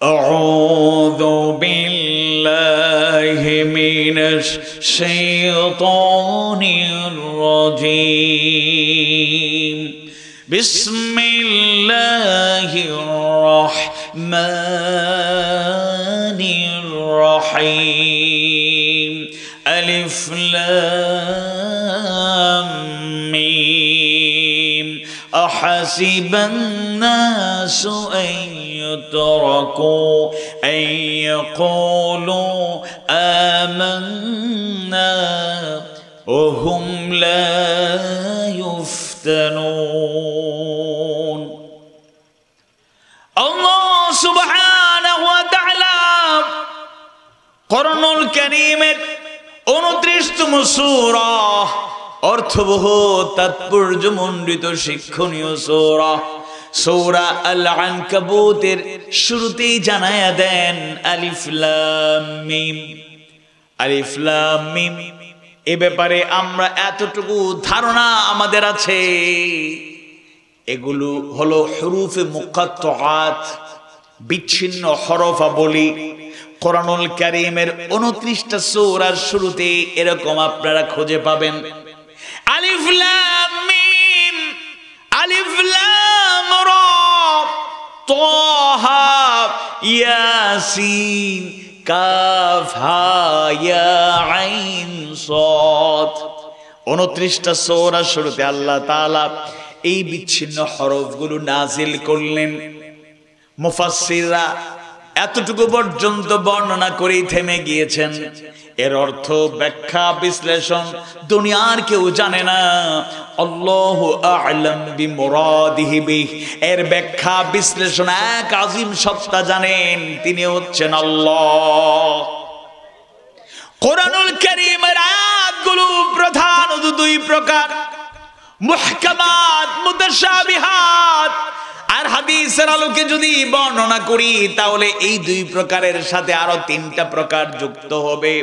আউযু বিল্লাহি মিনাশ শাইতানির রাজীম। বিসমিল্লাহির রহমানির রহিম। আলিফ লাম মিম। আহাসিবান নাসু আন ইউতরাকু আন ইয়াকুলু আমান্না ওয়া হুম লা ইফতানুন। আল্লাহ সুবহানাহু ওয়া তাআলা কোরআনুল কারীমের 29তম সূরা, অর্থবহ তাৎপর্যমণ্ডিত শিক্ষণীয় সূরা সূরা আল আনকাবুতের শুরুতেই জানায়া দেন আলিফ লাম মিম। আলিফ লাম মিম এ ব্যাপারে আমরা এতটুকু ধারণা আমাদের আছে, এগুলো হলো হুরুফে মুকাত্তাআত, বিচ্ছিন্ন হরফাবলী। কোরআনুল কারীমের 29টা সূরার শুরুতে এরকম আপনারা খুঁজে পাবেন। আলিফ লাম মিম, আলিফ লাম রা, তাহা, ইয়াসিন, কাফ হা ইয়া আইন সাদ। 29টা সূরার শুরুতে আল্লাহ তাআলা এই বিচ্ছিন্ন হরফগুলো নাজিল করলেন। মুফাসসিররা এতটুকু পর্যন্ত বর্ণনা করেই থেমে গিয়েছেন। এর অর্থ, ব্যাখ্যা, বিশ্লেষণ দুনিয়ার কেউ জানে না। আল্লাহু আ'লাম বিমুরাদিহি বিহি। এর ব্যাখ্যা বিশ্লেষণ এক আযীম সত্তা জানেন, তিনি হচ্ছেন আল্লাহ। কোরআনুল কারীমের আয়াতগুলো প্রধানত দুই প্রকার, মুহকামাত, মুতাশাবিহাত। আর হাদিসের আলোকে যদি বর্ণনা করি তাহলে এই দুই প্রকারের সাথে আরো 3টা প্রকার যুক্ত হবে।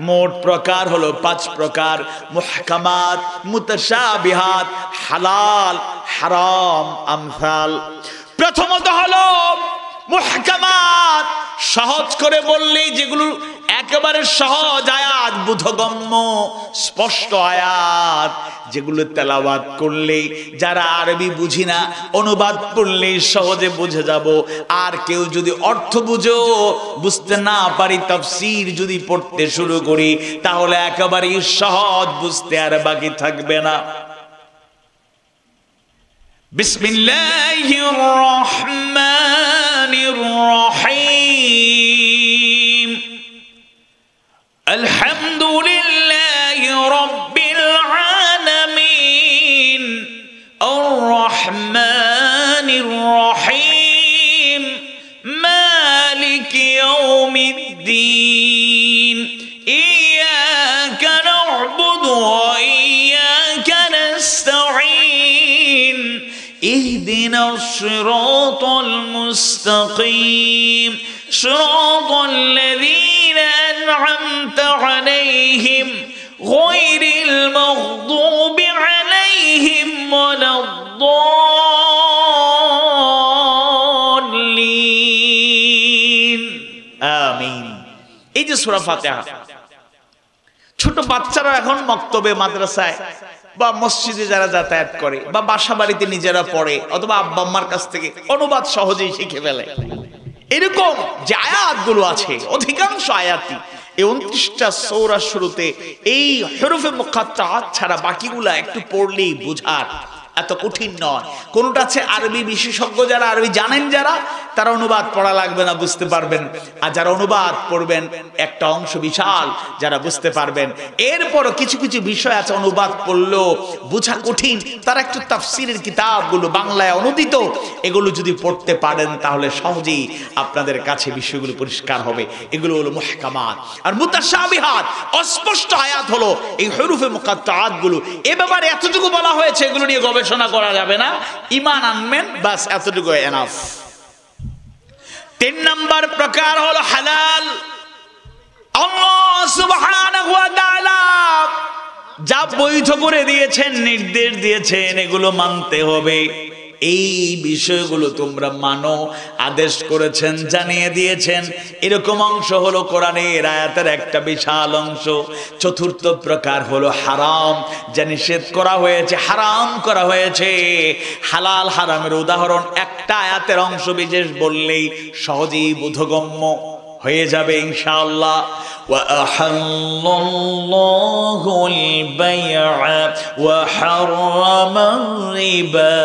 মোট প্রকার হলো 5 প্রকার, মুহকামাত, মুতাশাবিহাত, হালাল, হারাম, আমসাল। প্রথমত হলো মুহকামাত, সহজ করে বললেই যেগুলো একেবারে সহজ আয়াত, বোধগম্য স্পষ্ট আয়াত, যেগুলো তেলাওয়াত করলে যারা আরবি বুঝি না অনুবাদ পড়লে সহজে বুঝে যাব। আর কেউ যদি অর্থ বুঝতে না পারি, তাফসীর যদি পড়তে শুরু করি তাহলে একেবারে সহজ, বুঝতে আর বাকি থাকবে না। বিসমিল্লাহির রহমানির রহিম। আলহামদুলিল্লাহি রাব্বিল আলামিন আর রহমানির রহিম মালিকি ইয়াউমিদ্দিন ইয়াকা না'বুদু ওয়া ইয়াকা নাস্তাঈন ইহদিনাস সিরাতাল মুস্তাকিম সিরাতাল লাযীনা আন'আমতা আলাইহিম গায়রিল মাগদুবি আলাইহিম ওয়ালাদ-দাল্লিন। আমিন। এই যে সূরা ফাতিহা, ছোট বাচ্চারা এখন মক্তবে, মাদ্রাসায় বা মসজিদে যারা যাতায়াত করে বা বাসা বাড়িতে নিজেরা পড়ে অথবা আব্বা আম্মার কাছ থেকে অনুবাদ সহজেই শিখে ফেলে। এরকম যে আয়াতগুলো আছে, অধিকাংশ আয়াতই এই 29টা সূরার শুরুতে এই হরফে মুকাত্তাআত ছাড়া বাকিগুলা একটু পড়লেই বুঝার, এত কঠিন নয়। কোনটা আছে আরবি বিশেষজ্ঞ যারা আরবি জানেন, যারা তারা অনুবাদ পড়া লাগবে না, বুঝতে পারবেন। আর যারা অনুবাদ পড়বেন একটা অংশ বিশাল যারা বুঝতে পারবেন। এরপরও কিছু কিছু বিষয় আছে অনুবাদ পড়লেও বোঝা কঠিন, তারা একটু তাফসীরের কিতাবগুলো বাংলায় অনুদিত এগুলো যদি পড়তে পারেন তাহলে সহজেই আপনাদের কাছে বিষয়গুলো পরিষ্কার হবে। এগুলো হলো মুহকামাত। আর মুতাশাবিহাত, অস্পষ্ট আয়াত হলো এই হরফে মুকাত্তাআত গুলো। এ ব্যাপারে এতটুকু বলা হয়েছে, এগুলো নিয়ে গবেষণা করা যাবে না, ঈমান আনবেন বাস, এতটুকু এনাফ। 3 নাম্বার প্রকার হলো হালাল। আল্লাহ সুবহানাহু ওয়া তাআলা যা বৈধ করে দিয়েছেন, নির্দেশ দিয়েছেন, এগুলো মানতে হবে। এই বিষয়গুলো তোমরা মানো আদেশ করেছেন, জানিয়ে দিয়েছেন। এরকম অংশ হলো কোরআনের আয়াতের একটা বিশাল অংশ। চতুর্থ প্রকার হলো হারাম, যা নিষেধ করা হয়েছে, হারাম করা হয়েছে। হালাল হারামের উদাহরণ একটা আয়াতের অংশ বিশেষ বললেই সহজেই বোধগম্য হয়ে যাবে ইনশাআল্লাহ। وَأَحَلَّ اللَّهُ الْبَيْعَ وَحَرَّمَ الرِّبَا।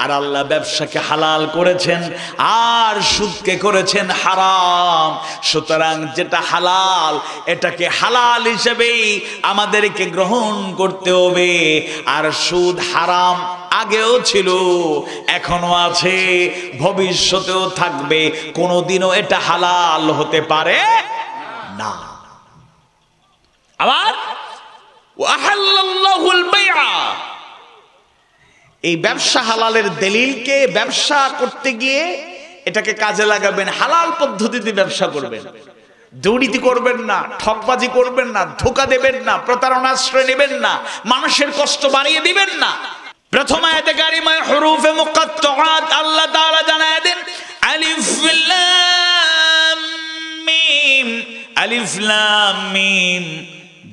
আর আল্লাহ ব্যবসাকে হালাল করেছেন আর সুদকে করেছেন হারাম। সুতরাং যেটা হালাল এটাকে হালাল হিসেবেই আমাদেরকে গ্রহণ করতে হবে। আর সুদ হারাম আগেও ছিল, এখনো আছে, ভবিষ্যতেও থাকবে। কোনোদিনও এটা হালাল হতে পারে না। আবার ওয়াহাল্লাল্লাহুল বাইআ, এই ব্যবসা হালালের দলিলকে ব্যবসা করতে গিয়ে এটাকে কাজে লাগাবেন, হালাল পদ্ধতিতে ব্যবসা করবেন, দুর্নীতি করবেন না, ঠকবাজি করবেন না, ধোঁকা দেবেন না, প্রতারণার আশ্রয় নেবেন না, মানুষের কষ্ট বাড়িয়ে দিবেন না। প্রথম আয়াতে কারিমায় হুরুফে মুকাত্তাআত আল্লাহ তাআলা জানায় দেন আলিফ লাম মিম, আলিফ লাম মিম।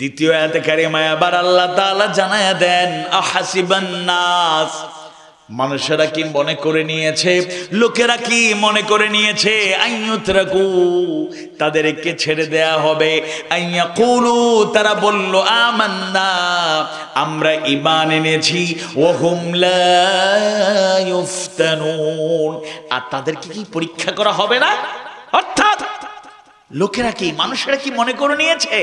দ্বিতীয় আয়াতে কারিমায় আবার আল্লাহ তাআলা জানায় দেন আহাসিবান নাস, মানুষেরা কি মনে করে নিয়েছে, লোকেরা কি মনে করে নিয়েছে, আইয়ুতরাকু, তাদেরকে ছেড়ে দেয়া হবে, আইয়াকুলু, তারা বলল আমান্না, আমরা ঈমান এনেছি, ওয়াহুম লা ইফতানুন, আর তাদেরকে কি পরীক্ষা করা হবে না? অর্থাৎ লোকেরা কি, মানুষেরা কি মনে করে নিয়েছে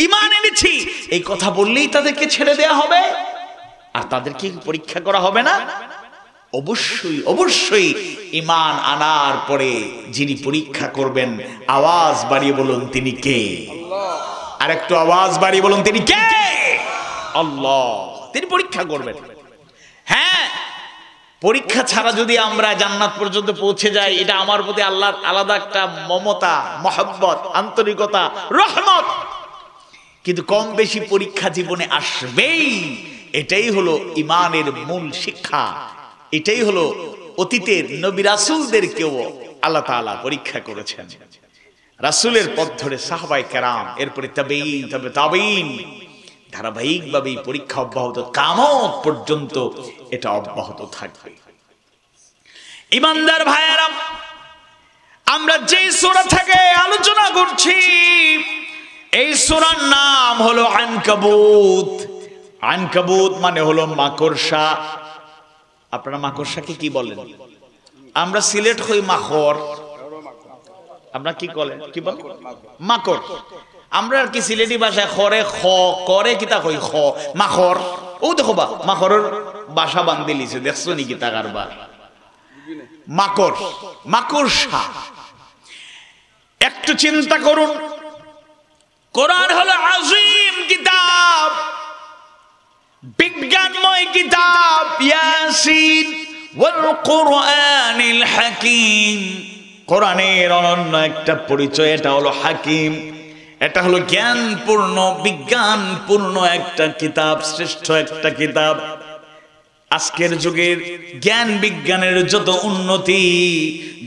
ঈমান এনেছি, এই কথা বললেই তাদেরকে ছেড়ে দেয়া হবে আর তাদেরকে পরীক্ষা করা হবে না? অবশ্যই অবশ্যই ঈমান আনার পরে যিনি পরীক্ষা করবেন, আওয়াজ বাড়িয়ে বলুন তিনি কে? আর একটু আওয়াজ বাড়িয়ে বলুন তিনি কে? আল্লাহ। তিনি পরীক্ষা করবেন। হ্যাঁ, পরীক্ষা ছাড়া যদি আমরা জান্নাত পর্যন্ত পৌঁছে যাই, এটা আমার প্রতি আল্লাহর আলাদা একটা মমতা, মহব্বত, আন্তরিকতা, রহমত। কিন্তু কম বেশি পরীক্ষা জীবনে আসবেই। এটাই হলো ঈমানের মূল শিক্ষা। এটাই হলো অতীতের নবী রাসূলদেরকেও আল্লাহ তাআলা পরীক্ষা করেছেন। রাসূলের পথ ধরে সাহাবায়ে কেরাম, এরপরে তাবেঈন, তবে তাবেঈন, ধারাবাহিকভাবে এই পরীক্ষা অব্যাহত, কিয়ামত পর্যন্ত এটা অব্যাহত থাকবে। ঈমানদার ভাইয়েরা, আমরা যে সূরা থেকে আলোচনা করছি এই সূরার নাম হলো আনকাবুত। আনকাবুত মানে হলো মাকড়সা। আপনারা মাকড়সাকে কি বলেন? আমরা সিলেট হই মাখর, আপনারা কি বলেন? কি বলেন? মাকড়। আমরা আর কি সিলেটি ভাষায় খরে খ করে কিতা কই খ, মাখর। ও দেখো বা মাখরের বাসা বান্ধি লিছে, দেখছো নাকি তাকার বার? মাকড়, মাকড়সা। একটু চিন্তা করুন, কোরআন হলো আযীম কিতাব, বিজ্ঞানময় কিতাব, ইয়াসিন ওয়াল কুরআনিল হাকীম। কোরআনের অনন্য একটা পরিচয়, এটা হলো হাকীম, এটা হলো জ্ঞানপূর্ণ, বিজ্ঞানপূর্ণ একটা কিতাব, শ্রেষ্ঠ একটা কিতাব। আজকের যুগের জ্ঞান বিজ্ঞানের যত উন্নতি,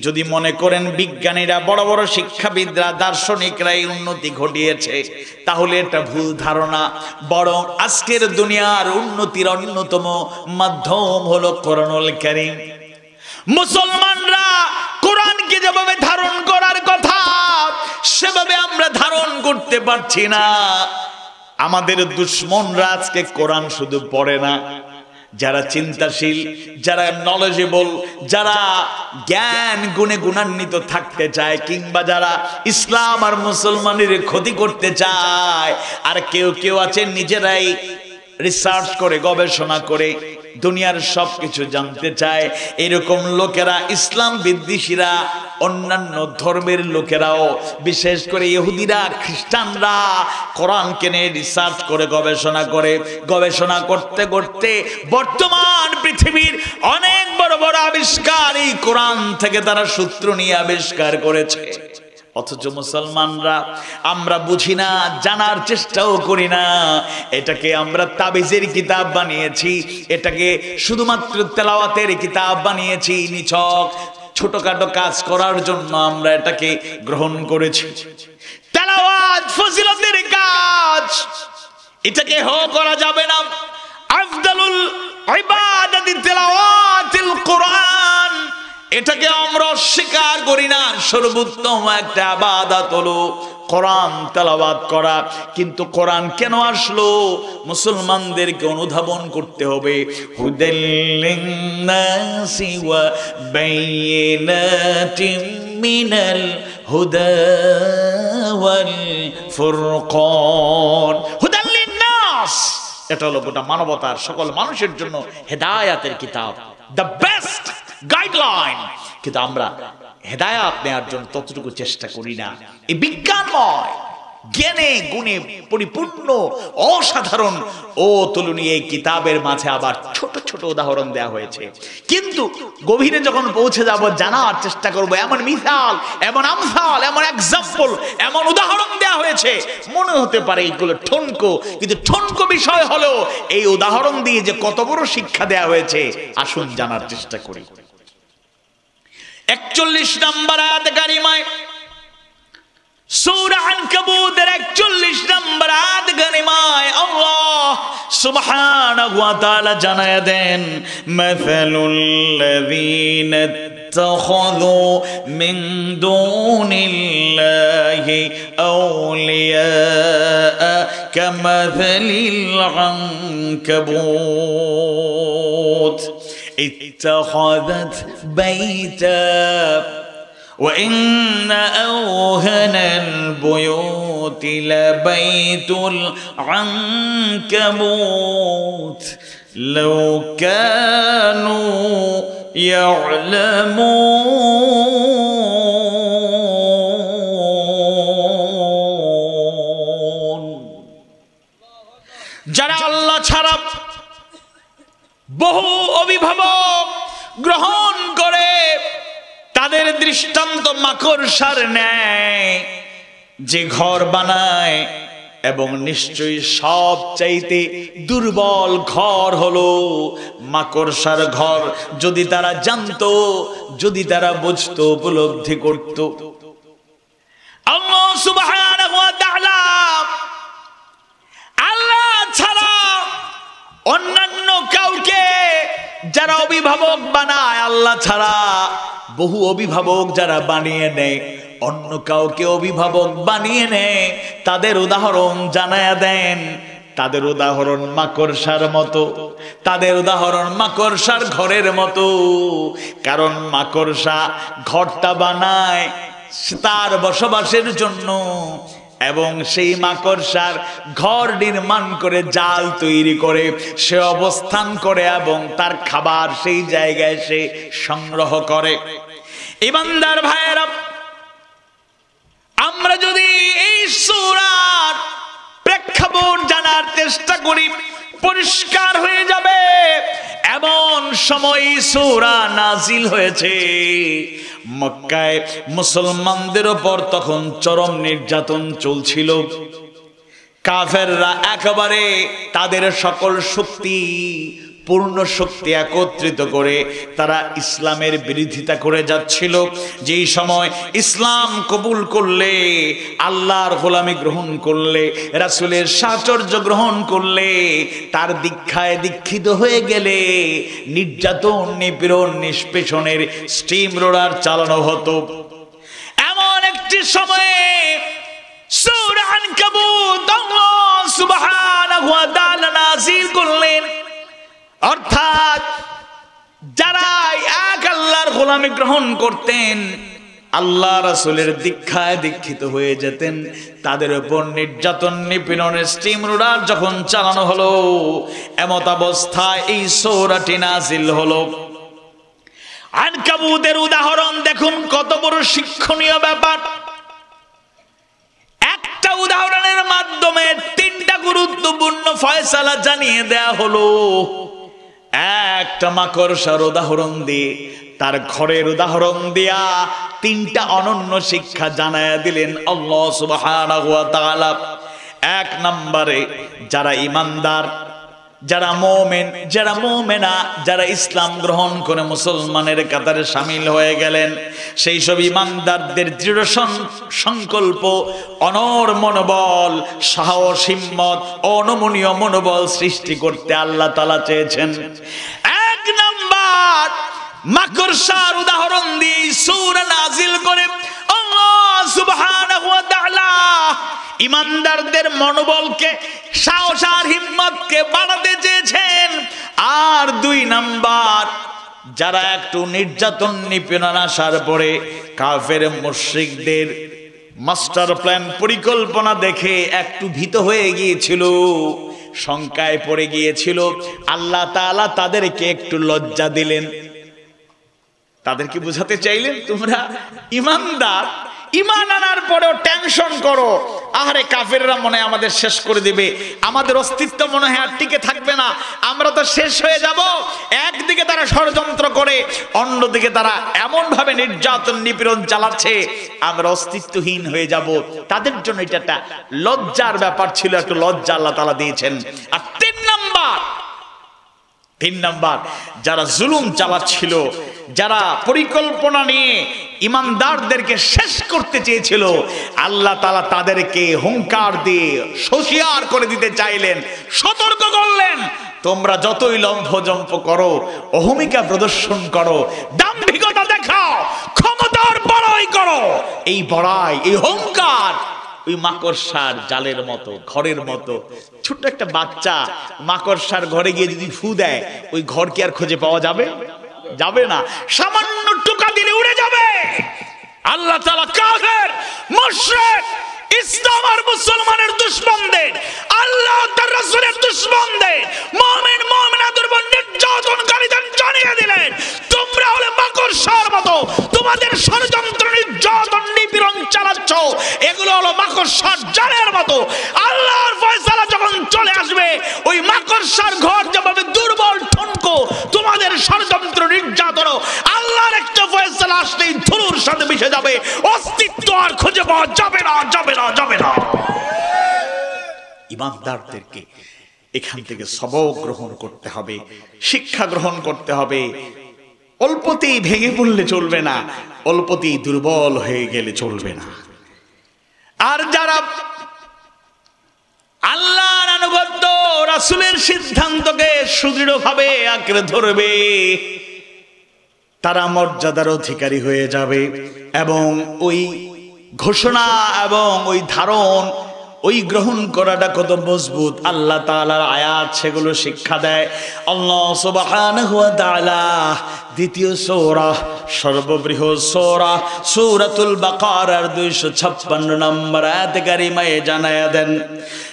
যদি মনে করেন বিজ্ঞানীরা, বড় বড় শিক্ষাবিদরা, দার্শনিকরা এই উন্নতি ঘটিয়েছে, তাহলে এটা ভুল ধারণা। বরং আজকের দুনিয়ার উন্নতির অন্যতম মাধ্যম হলো কোরআনুল কারীম। মুসলমানরা কোরআনকে যেভাবে ধারণ করার কথা সেভাবে আমরা ধারণ করতে পারছি না। আমাদের দুশমনরা আজকে কোরআন শুধু পড়ে না, যারা চিন্তাশীল, যারা নলেজেবল, যারা জ্ঞান গুণে গুণান্বিত থাকতে চায়, কিংবা যারা ইসলাম আর মুসলমানের ক্ষতি করতে চায়, আর কেউ কেউ আছে নিজেরাই রিসার্চ করে, গবেষণা করে দুনিয়ার সবকিছু জানতে চায়, এরকম লোকেরা, ইসলাম বিদ্বেষীরা, অন্যান্য ধর্মের লোকেরাও, বিশেষ করে ইহুদিরা, খ্রিস্টানরা কোরআনকে নিয়ে রিসার্চ করে, গবেষণা করতে করতে বর্তমান পৃথিবীর অনেক বড় বড় আবিষ্কার এই কোরআন থেকে তারা সূত্র নিয়ে আবিষ্কার করেছে। অথচ মুসলমানরা আমরা বুঝি না, জানার চেষ্টাও করি না। এটাকে আমরা তাবিজের কিতাব বানিয়েছি, এটাকে শুধুমাত্র তেলাওয়াতের কিতাব বানিয়েছি, নিছক ছোটখাটো কাজ করার জন্য আমরা এটাকে গ্রহণ করেছি। তেলাওয়াত ফজিলতের কাজ, এটাকে করা যাবে না। আফদালুল ইবাদাতি তিলাওয়াতুল কোরআন, এটাকে আমরা অস্বীকার করি না। সর্বোত্তম একটা ইবাদত হলো কোরআন তেলাওয়াত করা। কিন্তু কোরআন কেন আসলো? মুসলমানদেরকে অনুধাবন করতে হবে। হুদাল লিন্নাসি ওয়া বাইয়িনাতিম মিনাল হুদা ওয়াল ফুরকান। হুদাল লিন্নাস, এটা হলো গোটা মানবতার সকল মানুষের জন্য হেদায়াতের কিতাব, দ্য বেস্ট গাইডলাইন। কিন্তু আমরা হেদায়াত নেওয়ার জন্য ততটুকু চেষ্টা করি না। এই বিজ্ঞানময় জ্ঞানে গুণে পরিপূর্ণ অসাধারণ তুলনীয় এই কিতাবের মাঝে আবার ছোট ছোট উদাহরণ দেওয়া হয়েছে। কিন্তু গভীরে যখন পৌঁছে যাব, জানার চেষ্টা করব, এমন মিসাল, এমন আমসাল, এমন এক্সাম্পল, এমন উদাহরণ দেওয়া হয়েছে, মনে হতে পারে এইগুলো ঠনকো। কিন্তু ঠনকো বিষয় হলো এই উদাহরণ দিয়ে যে কত বড় শিক্ষা দেওয়া হয়েছে, আসুন জানার চেষ্টা করি। 41 নম্বর আয়াত কারিমায়, সূরা আনকাবুতের 41 নম্বর আয়াত কারিমায় আল্লাহ সুবহানাহু ওয়া তাআলা জানায়া দেন, মাসালুল লাযীনা ইত্তাখাযু মিন দুনিল্লাহি আউলিয়া কামাসালিল আনকাবুত اتخذت بيتا وإن أوهن البيوت لبيت العنكبوت لو كانوا يعلمون। যারা আল্লাহ ছাড়া বহু অভিভাবক গ্রহণ করে, তাদের দৃষ্টান্ত মাকড়সার ন্যায়, যে ঘর বানায় এবং নিশ্চয়ই সবচাইতে দুর্বল ঘর হলো মাকড়সার ঘর। যদি তারা জানতো, যদি তারা বুঝতো, উপলব্ধি করত। আল্লাহ সুবহানাহু ওয়া তাআলা আল্লাহ ছাড়া অন্যান্য কাউকে যারা অভিভাবক বানায়, আল্লাহ ছাড়া বহু অভিভাবক যারা বানিয়ে নেয়, অন্য কাউকে অভিভাবক বানিয়ে নেয়, তাদের উদাহরণ জানায়া দেন। তাদের উদাহরণ মাকড়সার মতো, তাদের উদাহরণ মাকড়সার ঘরের মতো। কারণ মাকড়সা ঘরটা বানায় তার বসবাসের জন্য, এবং সেই মাকড়সার ঘর নির্মাণ করে, জাল তৈরি করে সে অবস্থান করে এবং তার খাবার সেই জায়গায় সে সংগ্রহ করে। ইমানদার ভাইয়েরা, আমরা যদি এই সূরার প্রেক্ষাপট জানার চেষ্টা করি, পরিষ্কার হয়ে যাবে এমন সময় সূরা নাজিল হয়েছে। মক্কায় মুসলমানদের উপর তখন চরম নির্যাতন চলছিল। কাফেররা একেবারে তাদের সকল শক্তি, পূর্ণ শক্তি একত্রিত করে তারা ইসলামের বিরোধিতা করে যাচ্ছিল। যেই সময় ইসলাম কবুল করলে, আল্লাহর গোলামি গ্রহণ করলে, রাসূলের সাহচর্য গ্রহণ করলে, তার দীক্ষায় দীক্ষিত হয়ে গেলে, নির্যাতন, নিপীড়ন, নিষ্পেষণের স্টিম রোলার চালানো হতো। এমন একটি সময়ে সূরা আনকাবুত আল্লাহ সুবহানাহু ওয়া তাআলা নাযিল করলেন। অর্থাৎ যারা এক আল্লাহর গোলামি গ্রহণ করতেন, আল্লাহ রাসূলের দীক্ষায় দীক্ষিত হয়ে যেতেন, তাদের উপর নির্যাতন, নিপীড়নের স্টিম রোলার যখন চালানো হলো, এমত অবস্থায় এই সূরাটি নাযিল হলো। আনকাবুতের উদাহরণ দেখুন, কত বড় শিক্ষণীয় ব্যাপার। একটা উদাহরণের মাধ্যমে 3টা গুরুত্বপূর্ণ ফয়সালা জানিয়ে দেয়া হলো। একটা মাকড়সার উদাহরণ দিয়ে তার ঘরের উদাহরণ দিয়া তিনটা অনন্য শিক্ষা জানায়া দিলেন আল্লাহ সুবহানাহু ওয়া তাআলা। এক নম্বরে যারা ঈমানদার, যারা মুমিন, যারা মুমিনা, যারা ইসলাম গ্রহণ করে মুসলমানের কাতারে শামিল হয়ে গেলেন, সেই সব ঈমানদারদের দৃঢ় সংকল্প, অনড় মনোবল, সাহস, হিম্মত, অনমনীয় মনোবল সৃষ্টি করতে আল্লাহ তাআলা চেয়েছেন। এক নাম্বার মাকড়সার উদাহরণ দিয়ে সূরা নাজিল করে আল্লাহ সুবহানাহু ওয়া তাআলা ঈমানদারদের মনোবলকে, সাহস আর হিম্মতকে বাড়াতে চেয়েছেন। আর দুই নাম্বার, যারা একটু নির্যাতন নিপীড়ন আসার পরে কাফের মুশরিকদের মাস্টার প্ল্যান পরিকল্পনা দেখে একটু ভীত হয়ে গিয়েছিল, শঙ্কায় পড়ে গিয়েছিল, আল্লাহ তাআলা তাদেরকে একটু লজ্জা দিলেন। তাদেরকে বুঝাতে চাইলেন তোমরা ঈমানদার, ঈমান আনার পরেও টেনশন করো, আহারে কাফেররা মনে হয় আমাদের শেষ করে দিবে, আমাদের অস্তিত্ব মনে হয় আর টিকে থাকবে না, আমরা তো শেষ হয়ে যাব। একদিকে তারা ষড়যন্ত্র করে, অন্যদিকে তারা এমন ভাবে নির্যাতন নিপীড়ন চালাচ্ছে, আমরা অস্তিত্বহীন হয়ে যাব। তাদের জন্য এটা একটা লজ্জার ব্যাপার ছিল, একটু লজ্জা আল্লাহ তাআলা দিয়েছেন। আর তিন নাম্বার যারা জুলুম চালাচ্ছিল, যারা পরিকল্পনা নিয়ে ঈমানদারদেরকে শেষ করতে চেয়েছিল, আল্লাহ তাআলা তাদেরকে হুঙ্কার দিয়ে হুঁশিয়ার করে দিতে চাইলেন, সতর্ক করলেন, তোমরা যতই লম্ফজম্প করো, অহমিকা প্রদর্শন করো, দাম্ভিকতা দেখাও, ক্ষমতার বড়াই করো, এই বড়াই, এই হুঙ্কার ওই মাকড়সার জালের মতো, ঘরের মতো। ছোট্ট একটা বাচ্চা মাকড়সার ঘরে গিয়ে যদি ফু দেয়, ওই ঘর কি আর খুঁজে পাওয়া যাবে? যাবে না, সামান্য টোকা দিলে উড়ে যাবে। আল্লাহ তাআলা কাফের, মুশরিক, ইসলাম আর মুসলমানের দুশমনদের, আল্লাহ তার রাসূলের দুশমনদের, মুমিন মুমিনাদের উপর নির্যাতনকারীদের জানিয়ে দিলেন, তোমরা হলে মাকড়সার মতো, তোমাদের ষড়যন্ত্র, নির্যাতন, নিপীড়ন চালাচ্ছ, এগুলো হলো মাকড়সার জালের মতো। আল্লাহর ফয়সালা যখন চলে আসবে, ওই মাকড়সার ঘর যেভাবে দুর্বল, ঠনকো, তোমাদের ষড়যন্ত্র, নির্যাতন, আল্লাহর একটা ফয়সালা আসলেই ধুলোর সাথে মিশে যাবে, অস্তিত্ব আর খুঁজে পাওয়া যাবে না, যাবে না, যাবে না। ঈমানদারদেরকে এখান থেকে সবক গ্রহণ করতে হবে, শিক্ষা গ্রহণ করতে হবে। অল্পতেই ভেঙে পড়লে চলবে না, অল্পতেই দুর্বল হয়ে গেলে চলবে না। আর যারা আল্লাহর আনুগত্য, রাসূলের সিদ্ধান্তকে সুদৃঢ়ভাবে আঁকড়ে ধরবে, তারা মর্যাদার অধিকারী হয়ে যাবে। এবং ওই ঘোষণা এবং ওই ধারণ, ওই গ্রহণ করাটা কত মজবুত, আল্লাহ তাআলার আয়াত সেগুলো শিক্ষা দেয়। আল্লাহ সুবহানাহু ওয়া তাআলা দ্বিতীয় সূরা, সর্ববৃহৎ সূরা সূরাতুল বাকারার 256 নম্বর আয়াতে কারিমায়ে জানায়া দেন,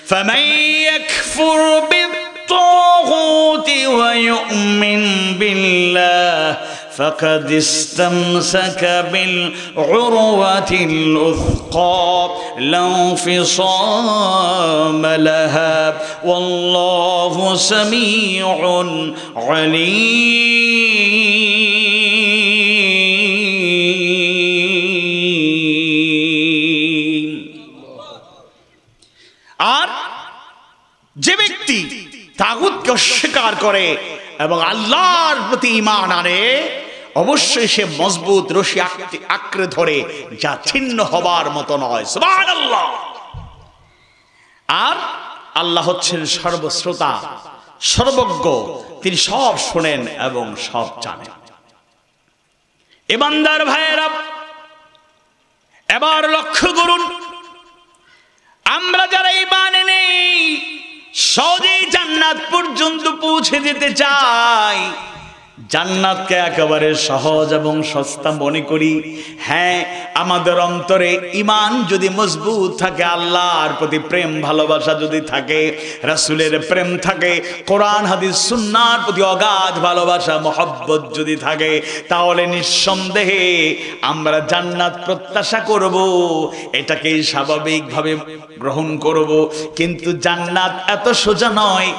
ফামান ইয়াকফুর বিত-তাগুতি ওয়া ইউমিন বিল্লাহ فقد استمسك بالعروة الوثقى لا انفصام لها والله سميع عليم। আর যে ব্যক্তি তাগুতকে অস্বীকার করে এবং আল্লাহর প্রতি ঈমান আনে, অবশ্যই সে মজবুত রশি আঁকড়ে ধরে, যা ছিন্ন হবার মতো নয়। সুবহানাল্লাহ। আর আল্লাহ হচ্ছেন সর্বশ্রোতা, সর্বজ্ঞ, তিনি সব শোনেন এবং সব জানেন। ঈমানদার ভাইয়েরা, এবার লক্ষ্য করুন, আমরা যারা ঈমান এনে সহজেই জান্নাত পর্যন্ত পৌঁছে যেতে চাই, জান্নাতকে একেবারে সহজ এবং সস্তা মনে করি। হ্যাঁ, আমাদের অন্তরে ঈমান যদি মজবুত থাকে, আল্লাহর প্রতি প্রেম ভালোবাসা যদি থাকে, রাসূলের প্রেম থাকে, কোরআন হাদিস সুন্নাহর প্রতি অগাধ ভালোবাসা মহব্বত যদি থাকে, তাহলে নিঃসন্দেহে আমরা জান্নাত প্রত্যাশা করব, এটাকেই স্বাভাবিকভাবে গ্রহণ করব। কিন্তু জান্নাত এত সোজা নয়,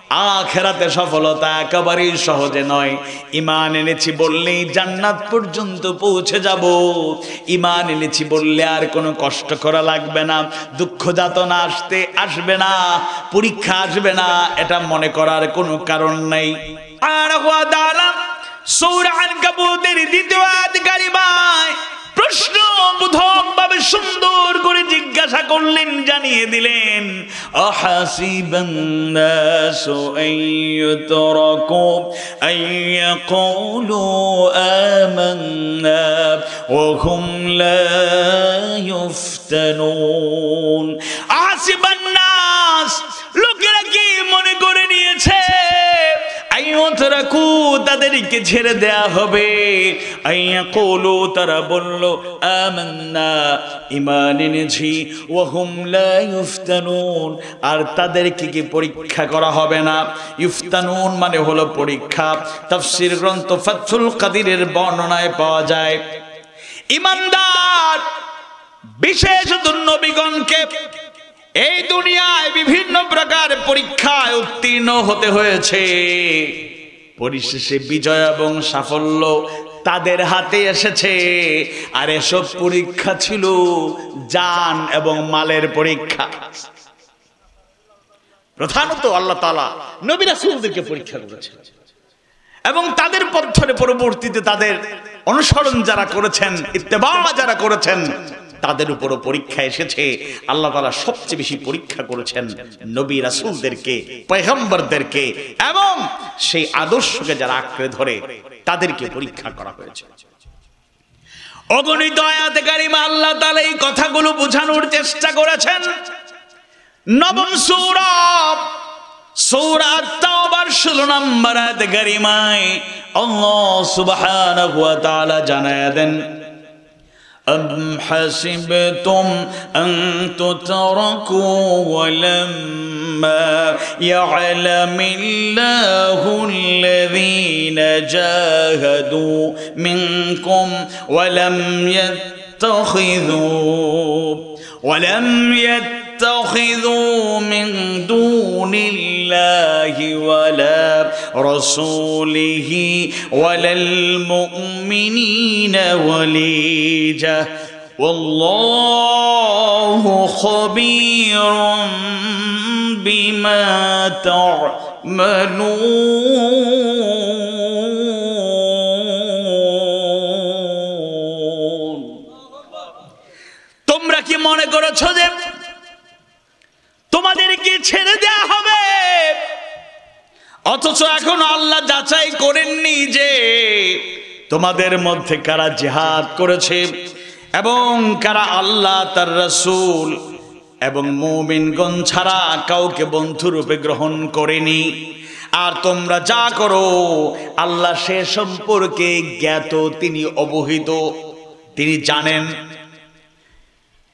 আখিরাতে সফলতা একেবারেই সহজে নয়। ঈমান এনেছি বললেই জান্নাত পর্যন্ত পৌঁছে যাব, ঈমান এনেছি বললে আর কোনো কষ্ট করা লাগবে না, দুঃখ যাতনা আসবে না, পরীক্ষা আসবে না, এটা মনে করার কোনো কারণ নাই। আর সূরা আনকাবুতের দ্বিতীয় আয়াত কারিমায় প্রশ্নবোধক ভাবে সুন্দর করে জিজ্ঞাসা করলেন, জানিয়ে দিলেন, আহাসিবান নাসু আইয়ুতরাকু আইয়াকুলু আমান্না ওয়া হুম লা ইফতানুন। আহাসিবান নাস, লোকেরা কি মনে করে নিয়েছে আইয়ুতরাকু, তাদেরকে ছেড়ে দেয়া হবে, আইয়াকুলু, তারা বলল, আমান্না, ঈমান এনেছি, ওয়া হুম লা ইফতানুন, আর তাদেরকে কি পরীক্ষা করা হবে না। ইফতানুন মানে হলো পরীক্ষা। তাফসীর গ্রন্থ ফাতহুল কাদিরের বর্ণনায় পাওয়া যায়, ঈমানদার বিশেষত নবীগণকে এই দুনিয়ায় বিভিন্ন প্রকার পরীক্ষায় উত্তীর্ণ হতে হয়েছে, পরিশেষে বিজয় এবং সাফল্য তাদের হাতে এসেছে। আর এসব পরীক্ষা ছিল জান এবং মালের পরীক্ষা। প্রধানত আল্লাহ তাআলা নবী রাসূলদেরকে পরীক্ষা করেছেন এবং তাদের পথ ধরে পরবর্তীতে তাদের অনুসরণ যারা করেছেন, ইত্তেবা যারা করেছেন, তাদের উপরও পরীক্ষা এসেছে। আল্লাহ তাআলা সবচেয়ে বেশি পরীক্ষা করেছেন নবী রাসূলদেরকে, পয়গম্বরদেরকে, এবং সেই আদর্শকে যারা আঁকড়ে ধরে তাদেরকে পরীক্ষা করা হয়েছে। অগণিত আয়াতে কারিমা আল্লাহ তাআলা এই কথাগুলো বোঝানোর চেষ্টা করেছেন। নবম সূরা সূরা আত-তাওবার 16 নম্বর আয়াতে কারিমায় আল্লাহ সুবহানাহু ওয়া তাআলা জানায়া দেন, أم حسبتم أن تتركوا ولما يعلم الله الذين جاهدوا منكم ولم يتخذوا من دون الله ولا رسوله ولا المؤمنين وليجة والله خبير بما تعملون। তোমরা কি মনে করেছো যে তোমাদেরকে ছেড়ে দেয়া হবে, অথচ এখন আল্লাহ যাচাই করেননি যে তোমাদের মধ্যে কারা জিহাদ করেছে এবং কারা আল্লাহ তার রাসূল এবং মুমিনগণ ছাড়া কাউকে বন্ধুরূপে গ্রহণ করেনি। আর তোমরা যা করো আল্লাহ সে সম্পর্কে জ্ঞাত, তিনি অবহিত, তিনি জানেন।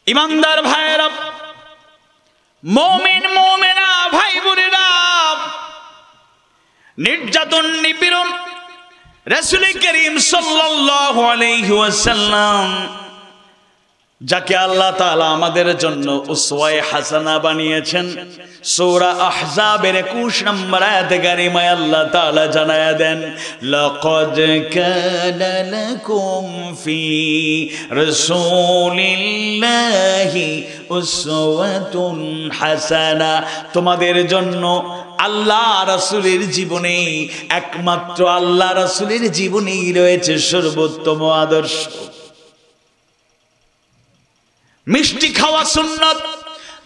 ঈমানদার ভাইয়েরা, মুমিন মুমিনা ভাই বোনেরা, নির্যাতন নিপীড়ন রাসূল করিম সাল্লাল্লাহু আলাইহি ওয়াসাল্লাম, যাকে আল্লাহ তাআলা আমাদের জন্য উসওয়ায়ে হাসানা বানিয়েছেন, সূরা আহজাবের 21 নম্বর আয়াতে কারিমায় আল্লাহ তাআলা জানায়া দেন, লাকাদ কানা লাকুম ফি রাসূলিল্লাহি উসওয়াতুন হাসানা, তোমাদের জন্য আল্লাহ রাসূলের জীবনে, একমাত্র আল্লাহ রাসূলের জীবনেই রয়েছে সর্বোত্তম আদর্শ। মিষ্টি খাওয়া সুন্নাত,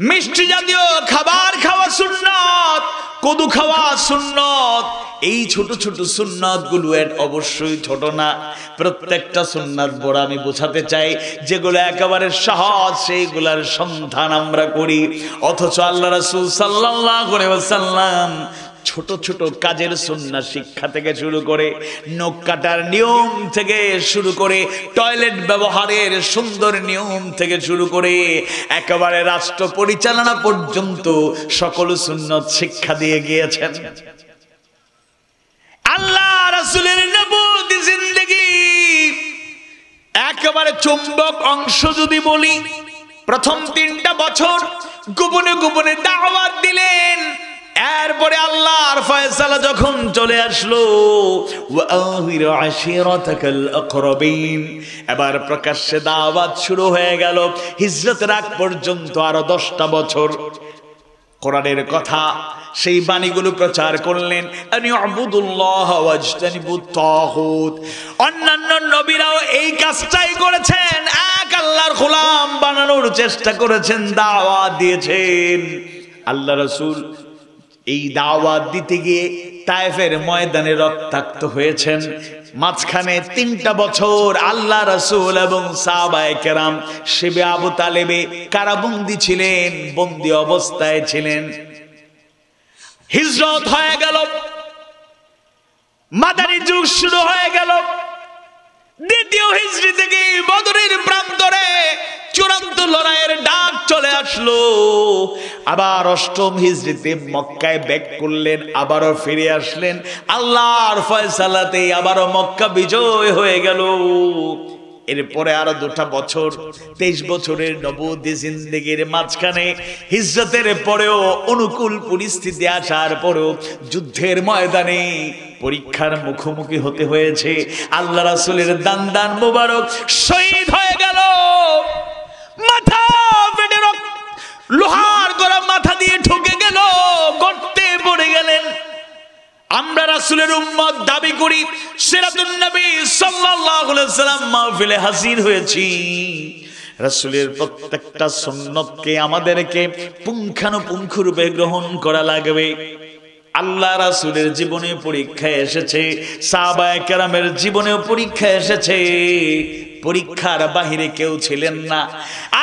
মিষ্টি জাতীয় খাবার খাওয়া সুন্নাত, কদু খাওয়া সুন্নাত। এই ছোট ছোট সুন্নাত গুলো অবশ্যই ছোট না, প্রত্যেকটা সুন্নাত বড়। আমি বোঝাতে চাই যেগুলো একেবারে সহজ সেইগুলার সন্ধান আমরা করি, অথচ আল্লাহ রাসূল সাল্লাল্লাহু আলাইহি ওয়াসাল্লাম ছোট ছোট কাজের সুন্নাত শিক্ষা থেকে শুরু করে, নখ কাটার নিয়ম থেকে শুরু করে, টয়লেট ব্যবহারের সুন্দর নিয়ম থেকে শুরু করে একেবারে রাষ্ট্র পরিচালনা পর্যন্ত সকল সুন্নাত শিক্ষা দিয়ে গিয়েছেন। আল্লাহ রাসূলের নবুয়তি জিন্দেগি একেবারে চুম্বক অংশ যদি বলি, প্রথম 3টা বছর গোপনে গোপনে দাওয়াত দিলেন, এরপরে আল্লাহর ফয়সালা যখন চলে আসলো, ওয়াআযিরু আশিরাতাকাল আকরাবিন, এবার প্রকাশ্যে দাওয়াত শুরু হয়ে গেল। হিজরতের আগ পর্যন্ত আরো 10টা বছর কোরআনের কথা, সেই বাণীগুলো প্রচার করলেন। আনিউবুদুল্লাহ ওয়াজতানিবুত তাগুত। অন্যান্য নবীরাও এই কাজটাই করেছেন, এক আল্লাহর গোলাম বানানোর চেষ্টা করেছেন, দাওয়াত দিয়েছেন। আল্লাহ রাসূল এই দাওয়াত দিতে গিয়ে তায়েফের ময়দানে রক্তাক্ত হয়েছেন। মাঝখানে 3টা বছর আল্লাহ রাসূল এবং সাহাবায়ে কেরাম শিবে আবু তালেবে কারাবন্দী ছিলেন, বন্দী অবস্থায় ছিলেন। হিজরত হয়ে গেল, মাদানী যুগ শুরু হয়ে গেল। দ্বিতীয় হিজরি থেকে বদরের প্রান্তরে চূড়ান্ত লড়াইয়ের ডাক চলে আসলো। আবার 8ম হিজরিতে মক্কায় ব্যাক করলেন, আবারও ফিরে আসলেন। আল্লাহর ফয়সালাতে আবারও মক্কা বিজয় হয়ে গেল। এরপরে আরো 2টা বছর, 23 বছরের নবুয়্যতি জিন্দেগির মাঝখানে হিজরতের পরেও অনুকূল পরিস্থিতি আসার পরেও যুদ্ধের ময়দানে পরীক্ষার মুখোমুখি হতে হয়েছে। আল্লাহ রাসূলের দান মোবারক শহীদ হয়ে গেল, মাথা ফেটে লোহার গলা মাথা দিয়ে ঢুকে গেল, গর্তে পড়ে গেলেন। আমরা রাসূলের উম্মত দাবি করি, সিরাতুন নবী সাল্লাল্লাহু আলাইহি ওয়াসাল্লাম মাহফিলে হাজির হয়েছি। রাসূলের প্রত্যেকটা সুন্নতকে আমাদেরকে পুঙ্খানুপুঙ্খরূপে গ্রহণ করা লাগবে। আল্লাহ রাসূলের জীবনে পরীক্ষা এসেছে, সাহাবায়ে কেরামের জীবনেও পরীক্ষা এসেছে। পরীক্ষার বাহিরে কেউ ছিলেন না।